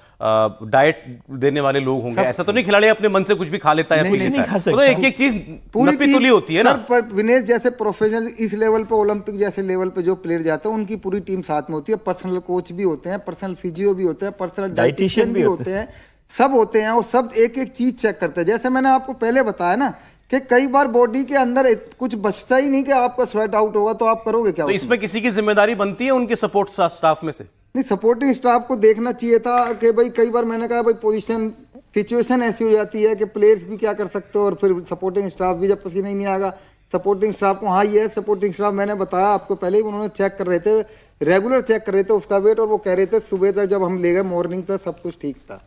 डाइट देने वाले लोग होंगे। ऐसा तो नहीं खिलाड़ी अपने मन से कुछ भी खा लेता है? नहीं खा सकता। तो एक एक चीज पूरी नपी तुली होती है ना। पर विनेश जैसे प्रोफेशनल इस लेवल पे, ओलंपिक जैसे लेवल पे जो प्लेयर जाते हैं उनकी पूरी टीम साथ में होती है। पर्सनल कोच भी होते हैं, पर्सनल फिजियो भी होते हैं, पर्सनल डाइटिशियन भी होते हैं, सब होते हैं और सब एक एक चीज चेक करते हैं। जैसे मैंने आपको पहले बताया ना कि कई बार बॉडी के अंदर कुछ बचता ही नहीं कि आपका स्वेट आउट होगा तो आप करोगे क्या? तो इसमें किसी की जिम्मेदारी बनती है उनके सपोर्ट स्टाफ में से? नहीं, सपोर्टिंग स्टाफ को देखना चाहिए था कि भाई कई बार मैंने कहा भाई पोजीशन सिचुएशन ऐसी हो जाती है कि प्लेयर्स भी क्या कर सकते हो और फिर सपोर्टिंग स्टाफ भी जब पसीना ही नहीं आएगा सपोर्टिंग स्टाफ को। हाँ, ये है सपोर्टिंग स्टाफ, मैंने बताया आपको पहले ही, उन्होंने चेक कर रहे थे, रेगुलर चेक कर रहे थे उसका वेट और वो कह रहे थे सुबह तक जब हम ले गए मॉर्निंग तक सब कुछ ठीक था।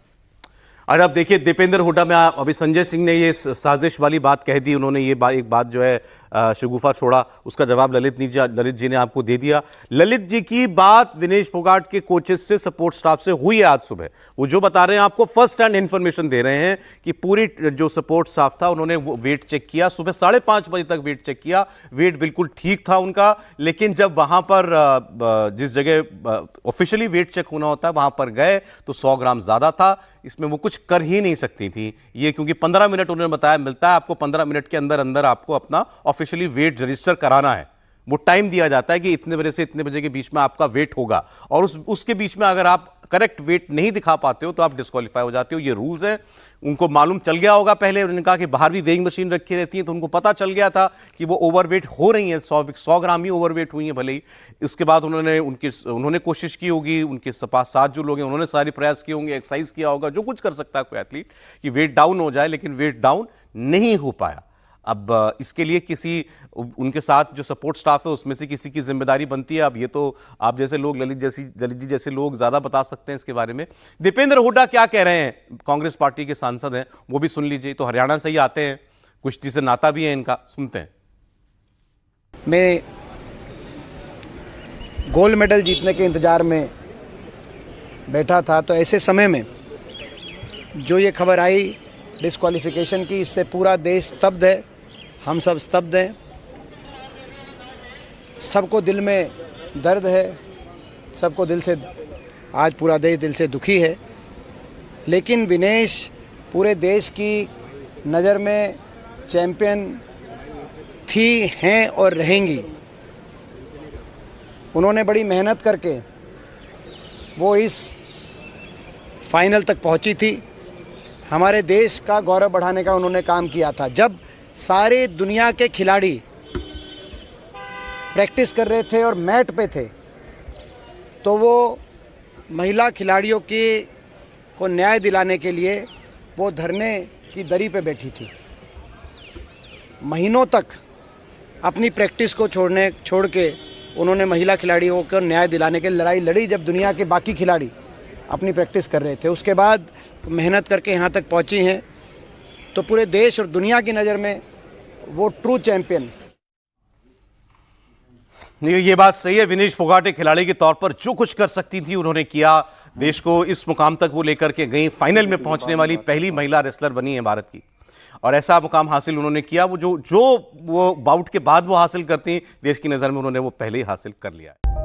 और अब देखिए दीपेंद्र हुड्डा में अभी संजय सिंह ने ये साजिश वाली बात कह दी, उन्होंने ये एक बात जो है शगुफा छोड़ा, उसका जवाब ललित जी ने आपको दे दिया। ललित जी की बात विनेश फोगाट के कोचेस से, सपोर्ट स्टाफ से हुई है आज सुबह। वो जो बता रहे हैं आपको फर्स्ट हैंड इंफॉर्मेशन दे रहे हैं कि पूरी जो सपोर्ट स्टाफ था उन्होंने वो वेट चेक किया, सुबह 5:30 बजे तक वेट चेक किया, वेट बिल्कुल ठीक था उनका। लेकिन जब वहां पर जिस जगह ऑफिशियली वेट चेक होना होता है वहां पर गए तो 100 ग्राम ज्यादा था। इसमें वो कुछ कर ही नहीं सकती थी ये, क्योंकि 15 मिनट उन्होंने बताया मिलता है आपको, 15 मिनट के अंदर अंदर आपको अपना ऑफिशियली वेट रजिस्टर कराना है। वो टाइम दिया जाता है कि इतने बजे से इतने बजे के बीच में आपका वेट होगा और उसके बीच में अगर आप करेक्ट वेट नहीं दिखा पाते हो तो आप डिस्क्वालीफाई हो जाते हो। ये रूल्स हैं, उनको मालूम चल गया होगा पहले। उन्होंने कहा कि बाहर भी वेइंग मशीन रखी रहती है तो उनको पता चल गया था कि वो ओवरवेट हो रही हैं, 100 ग्राम ही ओवरवेट हुई हैं भले ही। इसके बाद उन्होंने कोशिश की होगी, उनके साथ जो लोग हैं उन्होंने सारे प्रयास किए होंगे, एक्सरसाइज किया होगा, जो कुछ कर सकता है कोई एथलीट कि वेट डाउन हो जाए, लेकिन वेट डाउन नहीं हो पाया। अब इसके लिए उनके साथ जो सपोर्ट स्टाफ है उसमें से किसी की जिम्मेदारी बनती है। अब ये तो आप जैसे लोग, ललित जी जैसे लोग ज्यादा बता सकते हैं इसके बारे में। दीपेंद्र हुड्डा क्या कह रहे हैं, कांग्रेस पार्टी के सांसद हैं, वो भी सुन लीजिए। तो हरियाणा से ही आते हैं, कुश्ती से नाता भी है इनका, सुनते हैं। मैं गोल्ड मेडल जीतने के इंतजार में बैठा था तो ऐसे समय में जो ये खबर आई डिस्क्वालिफिकेशन की, इससे पूरा देश स्तब्ध है, हम सब स्तब्ध हैं, सबको दिल में दर्द है, सबको दिल से, आज पूरा देश दिल से दुखी है। लेकिन विनेश पूरे देश की नज़र में चैंपियन थी, हैं और रहेंगी। उन्होंने बड़ी मेहनत करके वो इस फाइनल तक पहुंची थी। हमारे देश का गौरव बढ़ाने का उन्होंने काम किया था। जब सारे दुनिया के खिलाड़ी प्रैक्टिस कर रहे थे और मैट पे थे तो वो महिला खिलाड़ियों को न्याय दिलाने के लिए वो धरने की दरी पे बैठी थी। महीनों तक अपनी प्रैक्टिस को छोड़ के उन्होंने महिला खिलाड़ियों को न्याय दिलाने के लिए लड़ाई लड़ी, जब दुनिया के बाकी खिलाड़ी अपनी प्रैक्टिस कर रहे थे। उसके बाद मेहनत करके यहाँ तक पहुँची हैं तो पूरे देश और दुनिया की नज़र में वो ट्रू चैंपियन। ये बात सही है, विनेश फोगाट एक खिलाड़ी के तौर पर जो कुछ कर सकती थी उन्होंने किया। देश को इस मुकाम तक वो लेकर के गई, फाइनल में पहुंचने वाली पहली महिला रेसलर बनी है भारत की, और ऐसा मुकाम हासिल उन्होंने किया। वो जो वो बाउट के बाद वो हासिल करती, देश की नज़र में उन्होंने वो पहले ही हासिल कर लिया है।